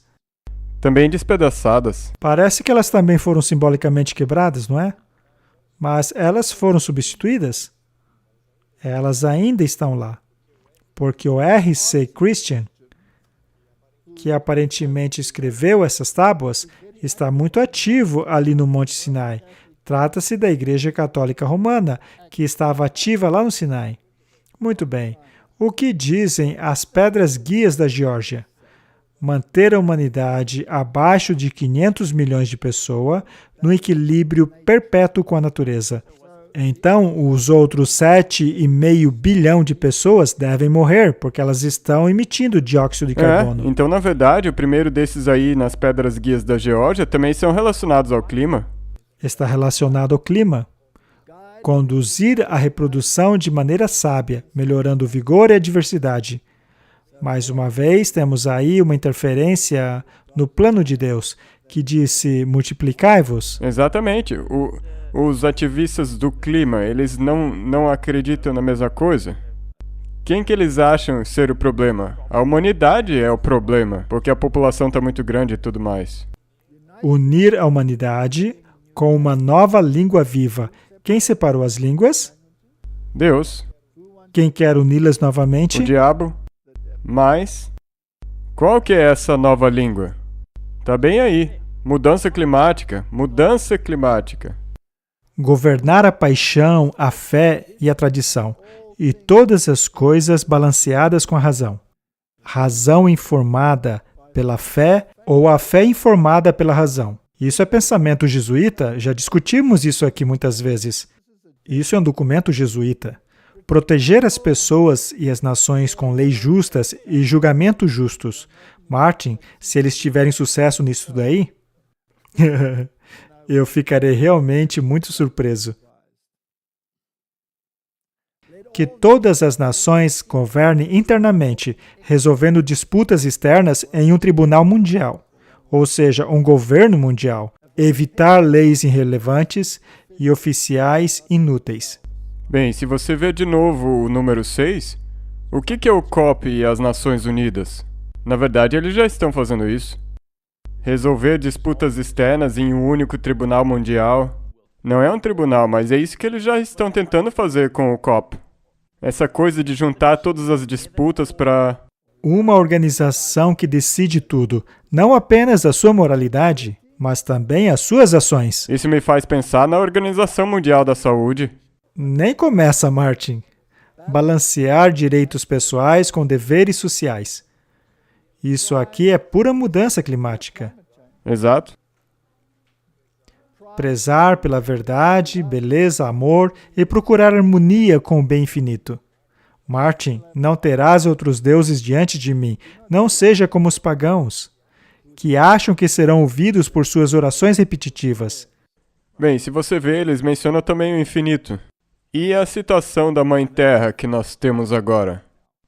Também despedaçadas. parece que elas também foram simbolicamente quebradas, não é? Mas elas foram substituídas? Elas ainda estão lá. Porque o R.C. Christian, que aparentemente escreveu essas tábuas, está muito ativo ali no Monte Sinai. Trata-se da Igreja Católica Romana, que estava ativa lá no Sinai. Muito bem. O que dizem as pedras guias da Geórgia? Manter a humanidade abaixo de 500 milhões de pessoas no equilíbrio perpétuo com a natureza. Então, os outros 7,5 bilhão de pessoas devem morrer, porque elas estão emitindo dióxido de carbono. Então, na verdade, o primeiro desses aí nas pedras guias da Geórgia também são relacionados ao clima. Está relacionado ao clima. Conduzir a reprodução de maneira sábia, melhorando o vigor e a diversidade. Mais uma vez, temos aí uma interferência no plano de Deus, que disse, multiplicai-vos. Exatamente. Os ativistas do clima, eles não acreditam na mesma coisa? Quem que eles acham ser o problema? A humanidade é o problema, porque a população está muito grande e tudo mais. Unir a humanidade com uma nova língua viva. Quem separou as línguas? Deus, Quem quer uni-las novamente? o diabo, mas qual que é essa nova língua? Tá bem aí. Mudança climática, mudança climática. Governar a paixão, a fé e a tradição, e todas as coisas balanceadas com a razão. Razão informada pela fé ou a fé informada pela razão. Isso é pensamento jesuíta, já discutimos isso aqui muitas vezes. Isso é um documento jesuíta. Proteger as pessoas e as nações com leis justas e julgamentos justos. Martin, se eles tiverem sucesso nisso daí, eu ficarei realmente muito surpreso. Que todas as nações governem internamente, resolvendo disputas externas em um tribunal mundial. ou seja, um governo mundial, evitar leis irrelevantes e oficiais inúteis. Bem, se você ver de novo o número 6, o que é o COP e as Nações Unidas? Na verdade, eles já estão fazendo isso. Resolver disputas externas em um único tribunal mundial. Não é um tribunal, mas é isso que eles já estão tentando fazer com o COP. Essa coisa de juntar todas as disputas para... Uma organização que decide tudo, não apenas a sua moralidade, mas também as suas ações. Isso me faz pensar na Organização Mundial da Saúde. Nem começa, Martin. Balancear direitos pessoais com deveres sociais. Isso aqui é pura mudança climática. Exato. Prezar pela verdade, beleza, amor e procurar harmonia com o bem infinito. Martin, não terás outros deuses diante de mim. Não seja como os pagãos, que acham que serão ouvidos por suas orações repetitivas. Bem, se você ver, eles mencionam também o infinito. E a situação da Mãe Terra que nós temos agora.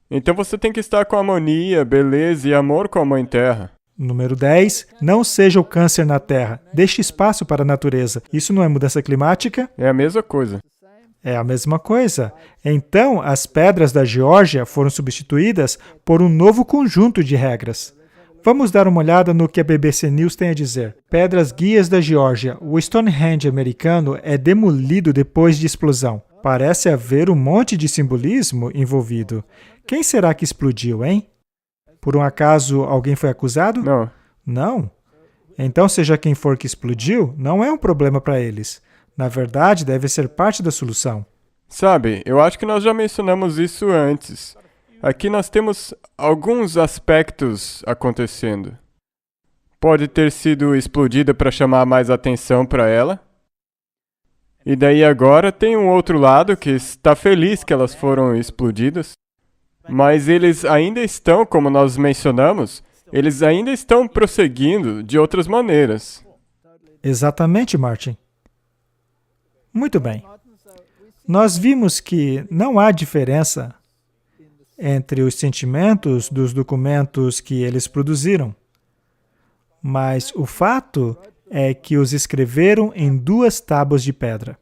Então você tem que estar com harmonia, beleza e amor com a Mãe Terra. Número 10. Não seja o câncer na Terra. Deixe espaço para a natureza. Isso não é mudança climática? É a mesma coisa. É a mesma coisa. Então, as pedras da Geórgia foram substituídas por um novo conjunto de regras. Vamos dar uma olhada no que a BBC News tem a dizer. Pedras guias da Geórgia. O Stonehenge americano é demolido depois de explosão. Parece haver um monte de simbolismo envolvido. Quem será que explodiu, hein? Por um acaso, alguém foi acusado? Não. Não. Então, seja quem for que explodiu, não é um problema para eles. Na verdade, deve ser parte da solução. Sabe, eu acho que nós já mencionamos isso antes. Aqui nós temos alguns aspectos acontecendo. Pode ter sido explodida para chamar mais atenção para ela. E daí agora tem um outro lado que está feliz que elas foram explodidas. Mas eles ainda estão, como nós mencionamos, eles ainda estão prosseguindo de outras maneiras. Exatamente, Martin. Muito bem. Nós vimos que não há diferença entre os sentimentos dos documentos que eles produziram. Mas o fato é que os escreveram em 2 tábuas de pedra.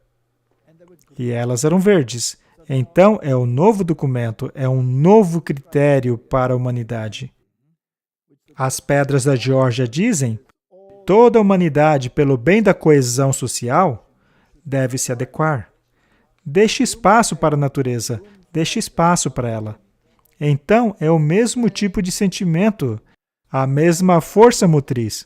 E elas eram verdes. Então, é um novo documento, é um novo critério para a humanidade. As pedras da Geórgia dizem: toda a humanidade, pelo bem da coesão social, deve se adequar. Deixe espaço para a natureza, deixe espaço para ela. Então, é o mesmo tipo de sentimento, a mesma força motriz.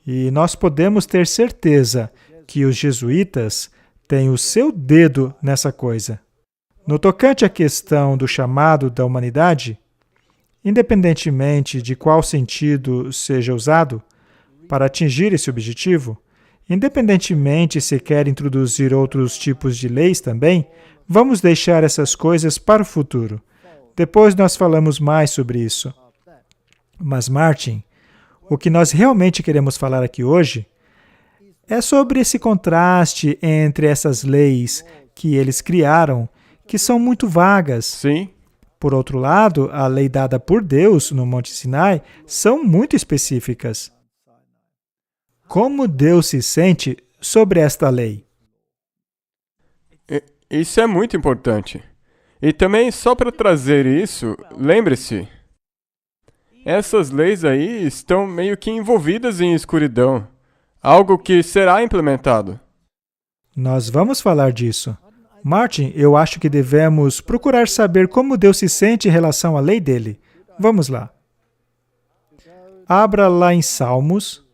E nós podemos ter certeza que os jesuítas têm o seu dedo nessa coisa. No tocante à questão do chamado da humanidade, independentemente de qual sentido seja usado para atingir esse objetivo, independentemente se quer introduzir outros tipos de leis também, vamos deixar essas coisas para o futuro. Depois nós falamos mais sobre isso. Mas, Martin, o que nós realmente queremos falar aqui hoje é sobre esse contraste entre essas leis que eles criaram, que são muito vagas. Sim. Por outro lado, a lei dada por Deus no Monte Sinai são muito específicas. Como Deus se sente sobre esta lei? Isso é muito importante. E também, só para trazer isso, lembre-se, essas leis aí estão meio que envolvidas em escuridão. Algo que será implementado. Nós vamos falar disso. Martin, eu acho que devemos procurar saber como Deus se sente em relação à lei dele. Vamos lá. Abra lá em Salmos.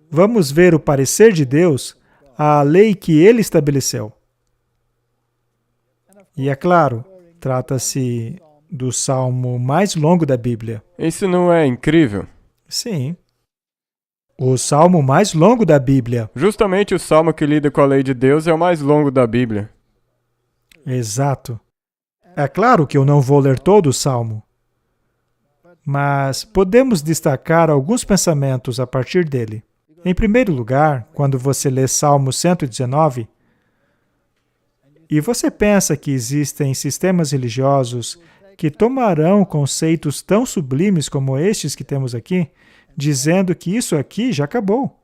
Vamos ver o parecer de Deus à lei que ele estabeleceu. E é claro, trata-se do salmo mais longo da Bíblia. Isso não é incrível? Sim. O salmo mais longo da Bíblia. Justamente o salmo que lida com a lei de Deus é o mais longo da Bíblia. Exato. É claro que eu não vou ler todo o salmo, mas podemos destacar alguns pensamentos a partir dele. Em primeiro lugar, quando você lê Salmo 119, e você pensa que existem sistemas religiosos que tomarão conceitos tão sublimes como estes que temos aqui, dizendo que isso aqui já acabou.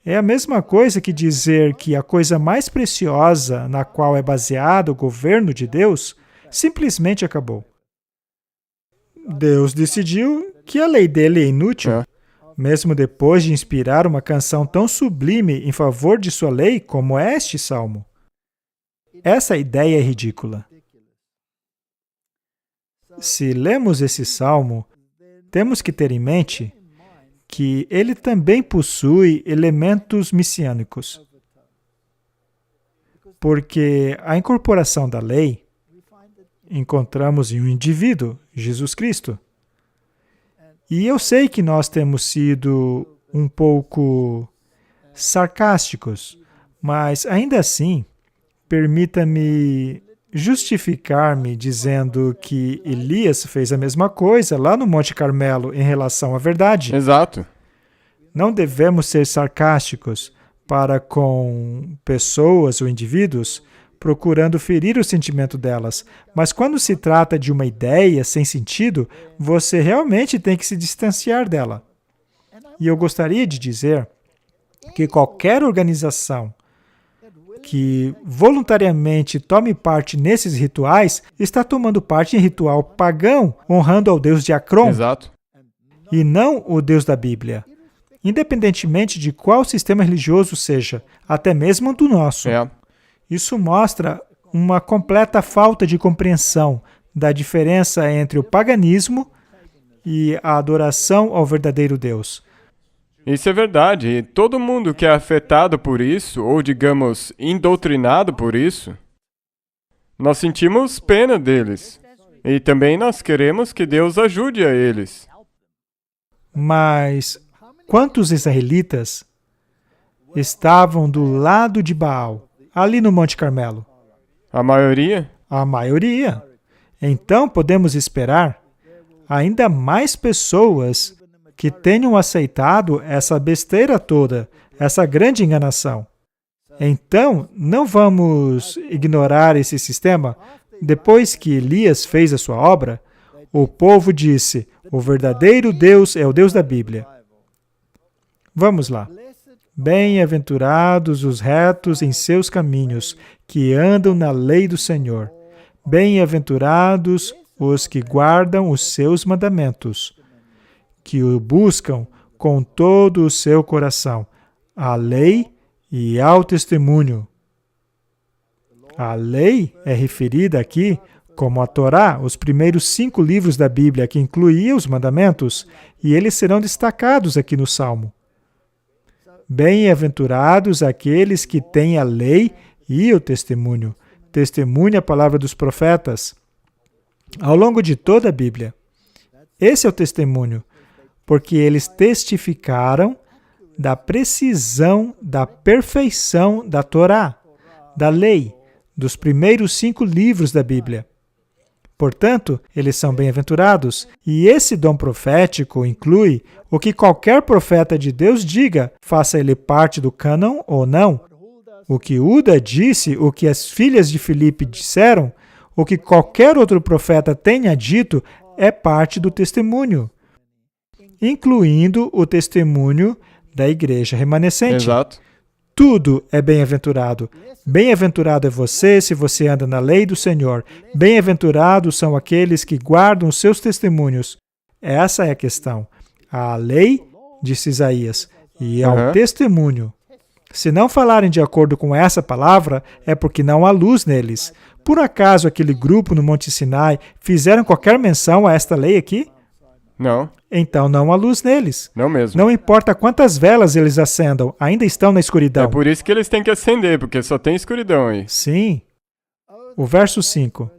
É a mesma coisa que dizer que a coisa mais preciosa na qual é baseado o governo de Deus simplesmente acabou. Deus decidiu que a lei dele é inútil, mesmo depois de inspirar uma canção tão sublime em favor de sua lei como é este salmo. Essa ideia é ridícula. Se lemos esse salmo, temos que ter em mente que ele também possui elementos messiânicos. Porque a incorporação da lei encontramos em um indivíduo, Jesus Cristo. E eu sei que nós temos sido um pouco sarcásticos, mas ainda assim, permita-me justificar-me dizendo que Elias fez a mesma coisa lá no Monte Carmelo em relação à verdade. Exato. Não devemos ser sarcásticos para com pessoas ou indivíduos procurando ferir o sentimento delas. Mas quando se trata de uma ideia sem sentido, você realmente tem que se distanciar dela. E eu gostaria de dizer que qualquer organização que voluntariamente tome parte nesses rituais está tomando parte em ritual pagão, honrando ao Deus de Acron, Exato. e não o Deus da Bíblia. Independentemente de qual sistema religioso seja, até mesmo do nosso. Isso mostra uma completa falta de compreensão da diferença entre o paganismo e a adoração ao verdadeiro Deus. Isso é verdade. E todo mundo que é afetado por isso, ou digamos, indoctrinado por isso, nós sentimos pena deles. E também nós queremos que Deus ajude a eles. Mas quantos israelitas estavam do lado de Baal, ali no Monte Carmelo? A maioria? A maioria. Então podemos esperar ainda mais pessoas que tenham aceitado essa besteira toda, essa grande enganação. Então, não vamos ignorar esse sistema. Depois que Elias fez a sua obra, o povo disse: o verdadeiro Deus é o Deus da Bíblia. Vamos lá. Bem-aventurados os retos em seus caminhos, que andam na lei do Senhor. Bem-aventurados os que guardam os seus mandamentos, que o buscam com todo o seu coração, a lei e ao testemunho. A lei é referida aqui como a Torá, os primeiros 5 livros da Bíblia, que incluía os mandamentos, e eles serão destacados aqui no Salmo. Bem-aventurados aqueles que têm a lei e o testemunho. Testemunha a palavra dos profetas. Ao longo de toda a Bíblia. Esse é o testemunho, porque eles testificaram da precisão, da perfeição da Torá, da lei, dos primeiros 5 livros da Bíblia. Portanto, eles são bem-aventurados, e esse dom profético inclui o que qualquer profeta de Deus diga, faça ele parte do cânon ou não. O que Uda disse, o que as filhas de Filipe disseram, o que qualquer outro profeta tenha dito, é parte do testemunho, incluindo o testemunho da igreja remanescente. Exato. Tudo é bem-aventurado. Bem-aventurado é você se você anda na lei do Senhor. Bem-aventurados são aqueles que guardam os seus testemunhos. Essa é a questão. A lei, disse Isaías, e ao testemunho. Se não falarem de acordo com essa palavra, é porque não há luz neles. Por acaso aquele grupo no Monte Sinai fizeram qualquer menção a esta lei aqui? Não. Então não há luz neles. Não mesmo. Não importa quantas velas eles acendam, ainda estão na escuridão. É por isso que eles têm que acender, porque só tem escuridão aí. Sim. O verso 5.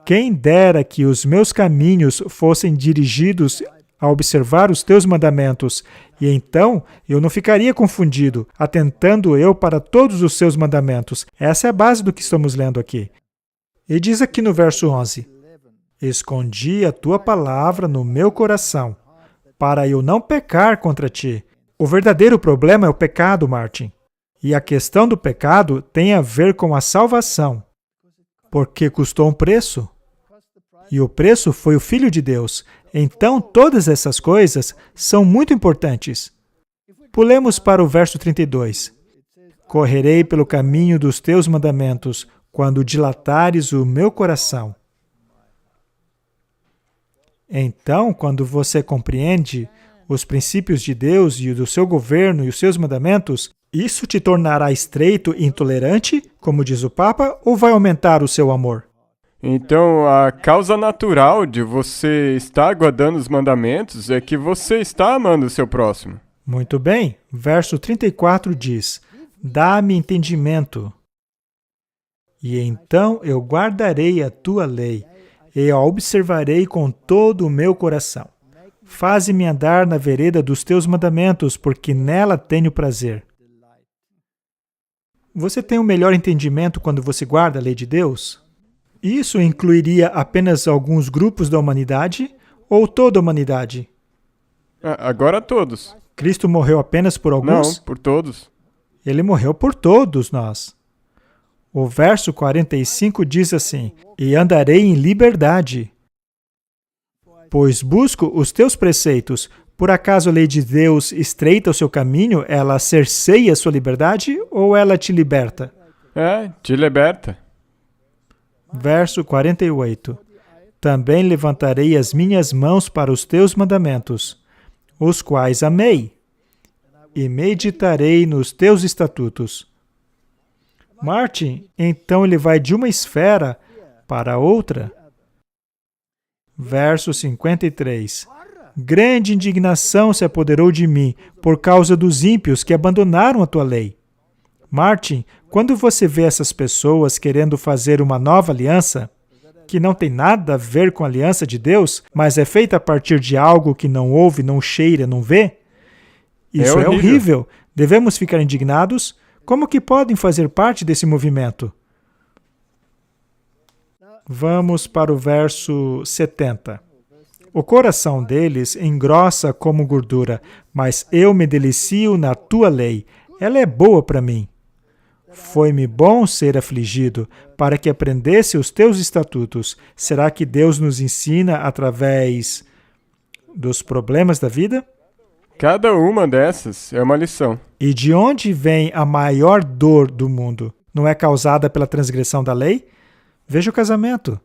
Quem dera que os meus caminhos fossem dirigidos a observar os teus mandamentos, e então eu não ficaria confundido, atentando eu para todos os seus mandamentos. Essa é a base do que estamos lendo aqui. E diz aqui no verso 11, escondi a tua palavra no meu coração, para eu não pecar contra ti. O verdadeiro problema é o pecado, Martin. E a questão do pecado tem a ver com a salvação, porque custou um preço. E o preço foi o Filho de Deus. Então, todas essas coisas são muito importantes. Pulemos para o verso 32. Correrei pelo caminho dos teus mandamentos, quando dilatares o meu coração. Então, quando você compreende os princípios de Deus e o do seu governo e os seus mandamentos, isso te tornará estreito e intolerante, como diz o Papa, ou vai aumentar o seu amor? Então, a causa natural de você estar guardando os mandamentos é que você está amando o seu próximo. Muito bem. Verso 34 diz: Dá-me entendimento, e então eu guardarei a tua lei, e a observarei com todo o meu coração. Faze-me andar na vereda dos teus mandamentos, porque nela tenho prazer. Você tem um melhor entendimento quando você guarda a lei de Deus? Isso incluiria apenas alguns grupos da humanidade ou toda a humanidade? Agora todos. Cristo morreu apenas por alguns? Não, por todos. Ele morreu por todos nós. O verso 45 diz assim: E andarei em liberdade, pois busco os teus preceitos. Por acaso a lei de Deus estreita o seu caminho? Ela cerceia a sua liberdade ou ela te liberta? Te liberta. Verso 48. Também levantarei as minhas mãos para os teus mandamentos, os quais amei, e meditarei nos teus estatutos. Martin, então ele vai de uma esfera para outra. Verso 53. Grande indignação se apoderou de mim por causa dos ímpios que abandonaram a tua lei. Martin, quando você vê essas pessoas querendo fazer uma nova aliança, que não tem nada a ver com a aliança de Deus, mas é feita a partir de algo que não ouve, não cheira, não vê, isso é horrível. Devemos ficar indignados. Como que podem fazer parte desse movimento? Vamos para o verso 70. O coração deles engrossa como gordura, mas eu me delicio na tua lei. Ela é boa para mim. Foi-me bom ser afligido, para que aprendesse os teus estatutos. Será que Deus nos ensina através dos problemas da vida? Cada uma dessas é uma lição. E de onde vem a maior dor do mundo? Não é causada pela transgressão da lei? Veja o casamento.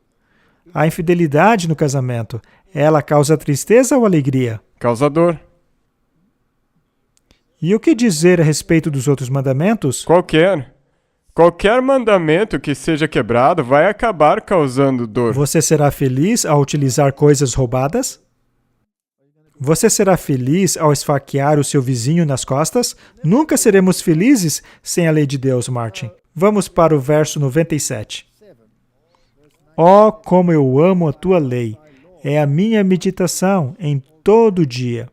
A infidelidade no casamento, ela causa tristeza ou alegria? Causa dor. E o que dizer a respeito dos outros mandamentos? Qualquer mandamento que seja quebrado vai acabar causando dor. Você será feliz ao utilizar coisas roubadas? Você será feliz ao esfaquear o seu vizinho nas costas? Nunca seremos felizes sem a lei de Deus, Martin. Vamos para o verso 97. Oh, como eu amo a tua lei! É a minha meditação em todo o dia.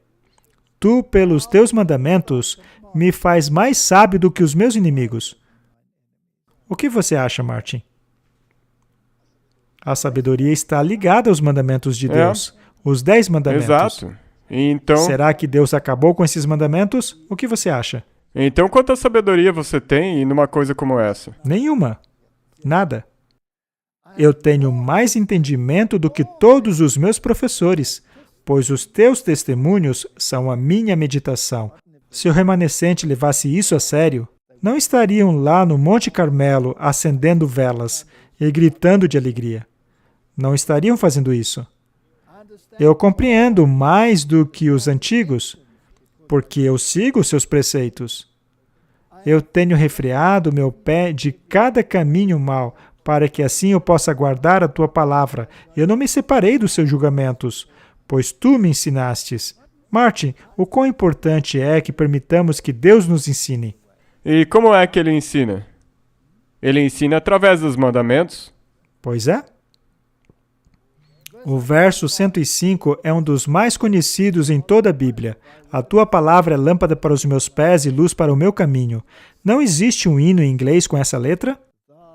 Tu, pelos teus mandamentos, me faz mais sábio do que os meus inimigos. O que você acha, Martin? A sabedoria está ligada aos mandamentos de Deus. Os 10 mandamentos. Exato. Então, será que Deus acabou com esses mandamentos? O que você acha? Então, quanta sabedoria você tem numa coisa como essa? Nenhuma. Nada. Eu tenho mais entendimento do que todos os meus professores, pois os teus testemunhos são a minha meditação. Se o remanescente levasse isso a sério, não estariam lá no Monte Carmelo acendendo velas e gritando de alegria. Não estariam fazendo isso. Eu compreendo mais do que os antigos, porque eu sigo seus preceitos. Eu tenho refreado meu pé de cada caminho mau, para que assim eu possa guardar a tua palavra. Eu não me separei dos seus julgamentos, pois tu me ensinastes. Martin, o quão importante é que permitamos que Deus nos ensine. E como é que ele ensina? Ele ensina através dos mandamentos? Pois é. O verso 105 é um dos mais conhecidos em toda a Bíblia. A tua palavra é lâmpada para os meus pés e luz para o meu caminho. Não existe um hino em inglês com essa letra?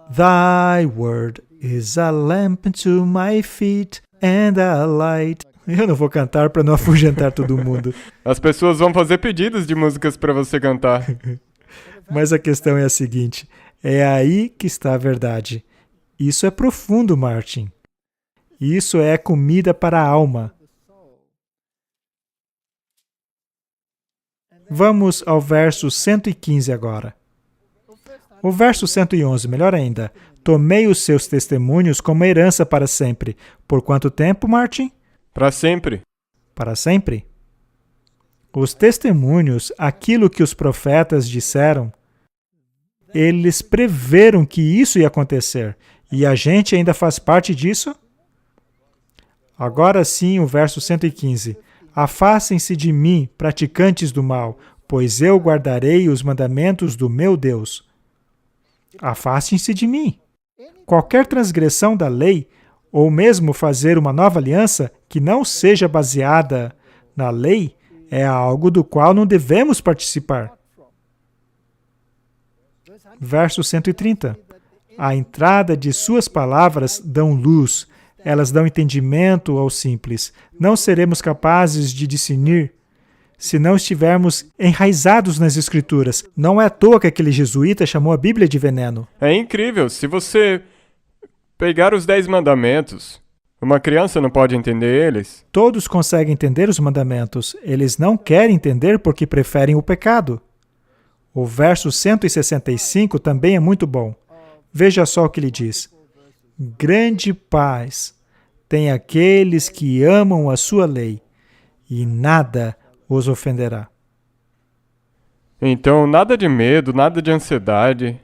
Thy word is a lamp to my feet and a light. Eu não vou cantar para não afugentar todo mundo. As pessoas vão fazer pedidos de músicas para você cantar. Mas a questão é a seguinte, é aí que está a verdade. Isso é profundo, Martin. Isso é comida para a alma. Vamos ao verso 115 agora. O verso 111, melhor ainda. Tomei os seus testemunhos como herança para sempre. Por quanto tempo, Martin? Para sempre. Para sempre. Os testemunhos, aquilo que os profetas disseram, eles preveram que isso ia acontecer. E a gente ainda faz parte disso? Agora sim, o verso 115. Afastem-se de mim, praticantes do mal, pois eu guardarei os mandamentos do meu Deus. Afastem-se de mim. Qualquer transgressão da lei, ou mesmo fazer uma nova aliança que não seja baseada na lei, é algo do qual não devemos participar. Verso 130. A entrada de suas palavras dão luz, elas dão entendimento ao simples. Não seremos capazes de discernir se não estivermos enraizados nas Escrituras. Não é à toa que aquele jesuíta chamou a Bíblia de veneno. É incrível. Se você pegar os 10 mandamentos, uma criança não pode entender eles. Todos conseguem entender os mandamentos. Eles não querem entender porque preferem o pecado. O verso 165 também é muito bom. Veja só o que ele diz. Grande paz tem aqueles que amam a sua lei, e nada os ofenderá. Então, nada de medo, nada de ansiedade.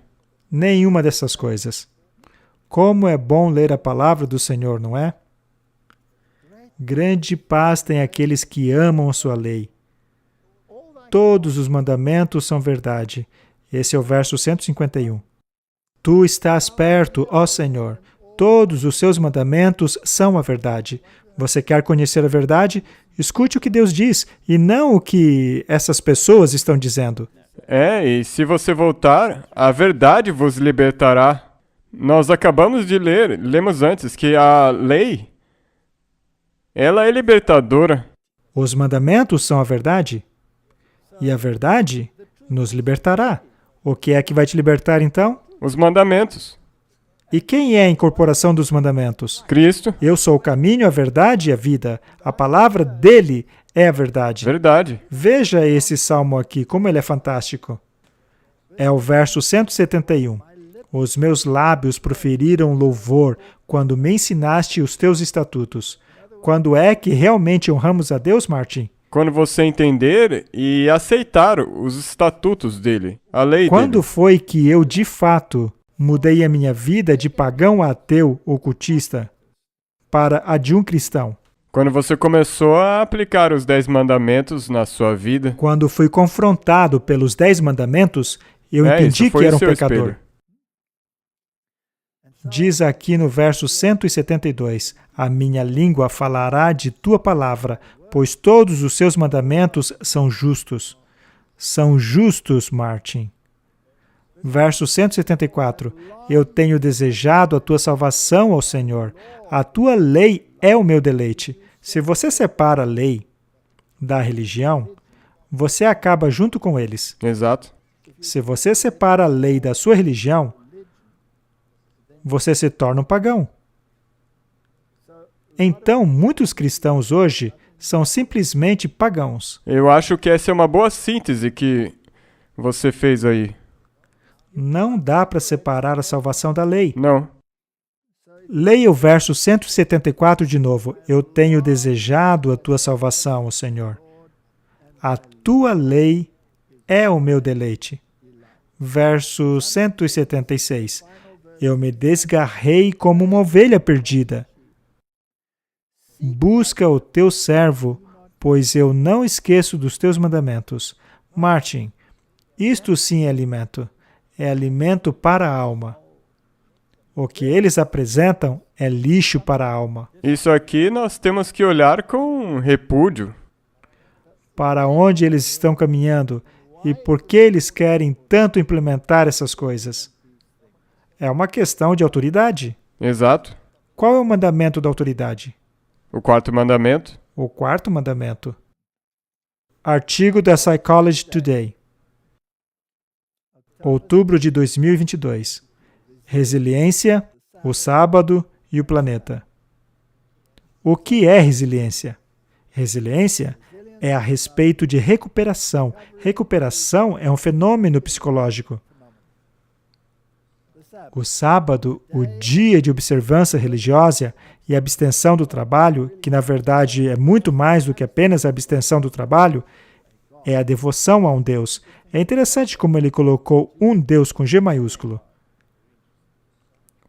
Nenhuma dessas coisas. Como é bom ler a palavra do Senhor, não é? Grande paz tem aqueles que amam a sua lei. Todos os mandamentos são verdade. Esse é o verso 151. Tu estás perto, ó Senhor. Todos os seus mandamentos são a verdade. Você quer conhecer a verdade? Escute o que Deus diz e não o que essas pessoas estão dizendo. E se você voltar, a verdade vos libertará. Nós acabamos de lemos antes que a lei, ela é libertadora. Os mandamentos são a verdade e a verdade nos libertará. O que é que vai te libertar então? Os mandamentos. E quem é a incorporação dos mandamentos? Cristo. Eu sou o caminho, a verdade e a vida. A palavra dele é a verdade. Verdade. Veja esse salmo aqui, como ele é fantástico. É o verso 171. Os meus lábios proferiram louvor quando me ensinaste os teus estatutos. Quando é que realmente honramos a Deus, Martin? Quando você entender e aceitar os estatutos dele, a lei dele. Quando foi que eu, de fato, mudei a minha vida de pagão a ateu ou cultista para a de um cristão? Quando você começou a aplicar os 10 mandamentos na sua vida. Quando fui confrontado pelos 10 mandamentos, eu entendi que era um pecador. Espelho. Diz aqui no verso 172, a minha língua falará de tua palavra, pois todos os seus mandamentos são justos. São justos, Martin. Verso 174, eu tenho desejado a tua salvação, ó Senhor. A tua lei é o meu deleite. Se você separa a lei da religião, você acaba junto com eles. Exato. Se você separa a lei da sua religião, você se torna um pagão. Então, muitos cristãos hoje são simplesmente pagãos. Eu acho que essa é uma boa síntese que você fez aí. Não dá para separar a salvação da lei. Não. Leia o verso 174 de novo. Eu tenho desejado a tua salvação, ó Senhor. A tua lei é o meu deleite. Verso 176. Eu me desgarrei como uma ovelha perdida. Busca o teu servo, pois eu não esqueço dos teus mandamentos. Martin, isto sim é alimento. É alimento para a alma. O que eles apresentam é lixo para a alma. Isso aqui nós temos que olhar com repúdio. Para onde eles estão caminhando e por que eles querem tanto implementar essas coisas? É uma questão de autoridade. Exato. Qual é o mandamento da autoridade? O 4º mandamento. O 4º mandamento. Artigo da Psychology Today. Outubro de 2022. Resiliência, o sábado e o planeta. O que é resiliência? Resiliência é a respeito de recuperação. Recuperação é um fenômeno psicológico. O sábado, o dia de observância religiosa e abstenção do trabalho, que na verdade é muito mais do que apenas a abstenção do trabalho, é a devoção a um Deus. É interessante como ele colocou um Deus com G maiúsculo.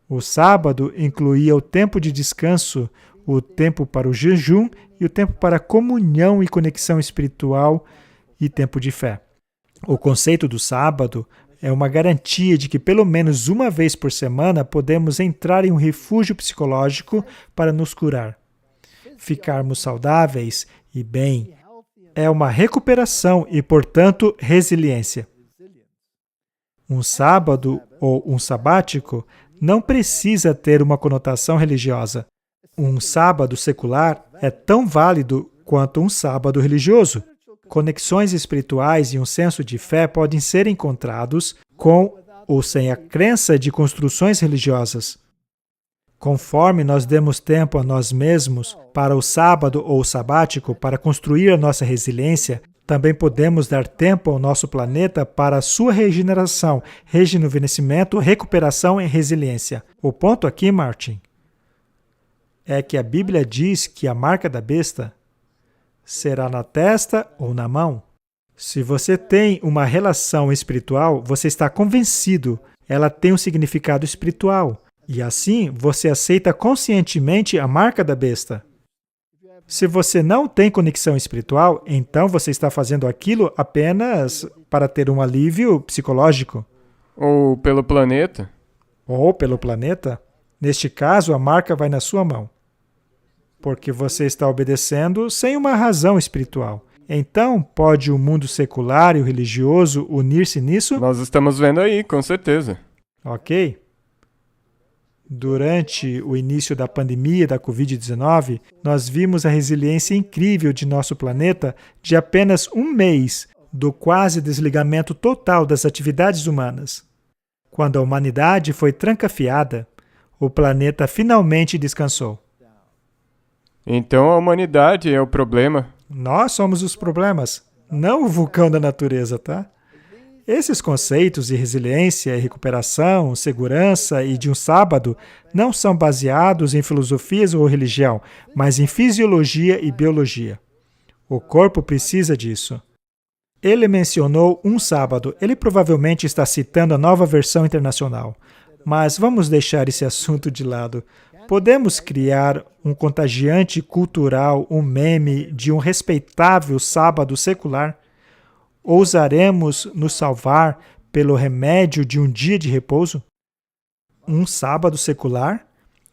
O sábado incluía o tempo de descanso, o tempo para o jejum e o tempo para comunhão e conexão espiritual e tempo de fé. O conceito do sábado é uma garantia de que pelo menos uma vez por semana podemos entrar em um refúgio psicológico para nos curar, ficarmos saudáveis e bem. É uma recuperação e, portanto, resiliência. Um sábado ou um sabático não precisa ter uma conotação religiosa. Um sábado secular é tão válido quanto um sábado religioso. Conexões espirituais e um senso de fé podem ser encontrados com ou sem a crença de construções religiosas. Conforme nós demos tempo a nós mesmos para o sábado ou o sabático para construir a nossa resiliência, também podemos dar tempo ao nosso planeta para a sua regeneração, rejuvenescimento, recuperação e resiliência. O ponto aqui, Martin, é que a Bíblia diz que a marca da besta será na testa ou na mão. Se você tem uma relação espiritual, você está convencido, ela tem um significado espiritual. E assim, você aceita conscientemente a marca da besta. Se você não tem conexão espiritual, então você está fazendo aquilo apenas para ter um alívio psicológico. Ou pelo planeta. Ou pelo planeta. Neste caso, a marca vai na sua mão. Porque você está obedecendo sem uma razão espiritual. Então, pode o mundo secular e o religioso unir-se nisso? Nós estamos vendo aí, com certeza. Ok. Durante o início da pandemia da Covid-19, nós vimos a resiliência incrível de nosso planeta de apenas um mês do quase desligamento total das atividades humanas. Quando a humanidade foi trancafiada, o planeta finalmente descansou. Então a humanidade é o problema. Nós somos os problemas, não o vulcão da natureza, tá? Esses conceitos de resiliência e recuperação, segurança e de um sábado não são baseados em filosofias ou religião, mas em fisiologia e biologia. O corpo precisa disso. Ele mencionou um sábado. Ele provavelmente está citando a nova versão internacional. Mas vamos deixar esse assunto de lado. Podemos criar um contagiante cultural, um meme de um respeitável sábado secular? Ousaremos nos salvar pelo remédio de um dia de repouso? Um sábado secular?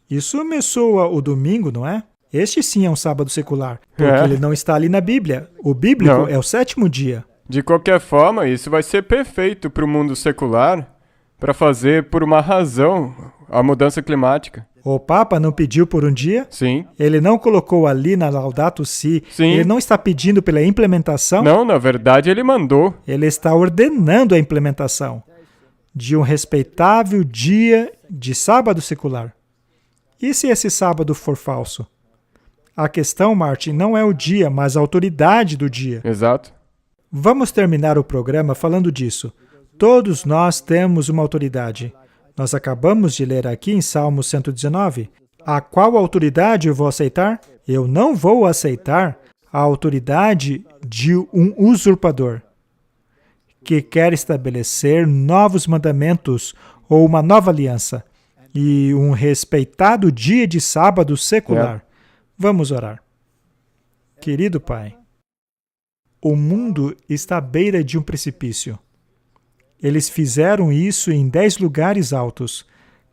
Isso me soa o domingo, não é? Este sim é um sábado secular, porque ele não está ali na Bíblia. O bíblico é o sétimo dia. De qualquer forma, isso vai ser perfeito para o mundo secular, para fazer por uma razão a mudança climática. O Papa não pediu por um dia? Sim. Ele não colocou ali na Laudato Si? Sim. Ele não está pedindo pela implementação? Não, na verdade ele mandou. Ele está ordenando a implementação de um respeitável dia de sábado secular. E se esse sábado for falso? A questão, Martin, não é o dia, mas a autoridade do dia. Exato. Vamos terminar o programa falando disso. Todos nós temos uma autoridade. Nós acabamos de ler aqui em Salmo 119. A qual autoridade eu vou aceitar? Eu não vou aceitar a autoridade de um usurpador que quer estabelecer novos mandamentos ou uma nova aliança e um respeitado dia de sábado secular. Vamos orar. Querido Pai, o mundo está à beira de um precipício. Eles fizeram isso em 10 lugares altos.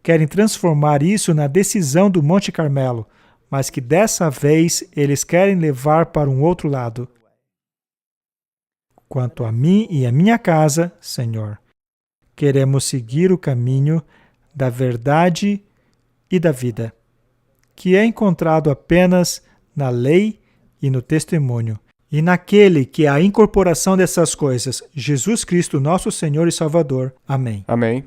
Querem transformar isso na decisão do Monte Carmelo, mas que dessa vez eles querem levar para um outro lado. Quanto a mim e a minha casa, Senhor, queremos seguir o caminho da verdade e da vida, que é encontrado apenas na lei e no testemunho. E naquele que é a incorporação dessas coisas, Jesus Cristo, nosso Senhor e Salvador. Amém. Amém.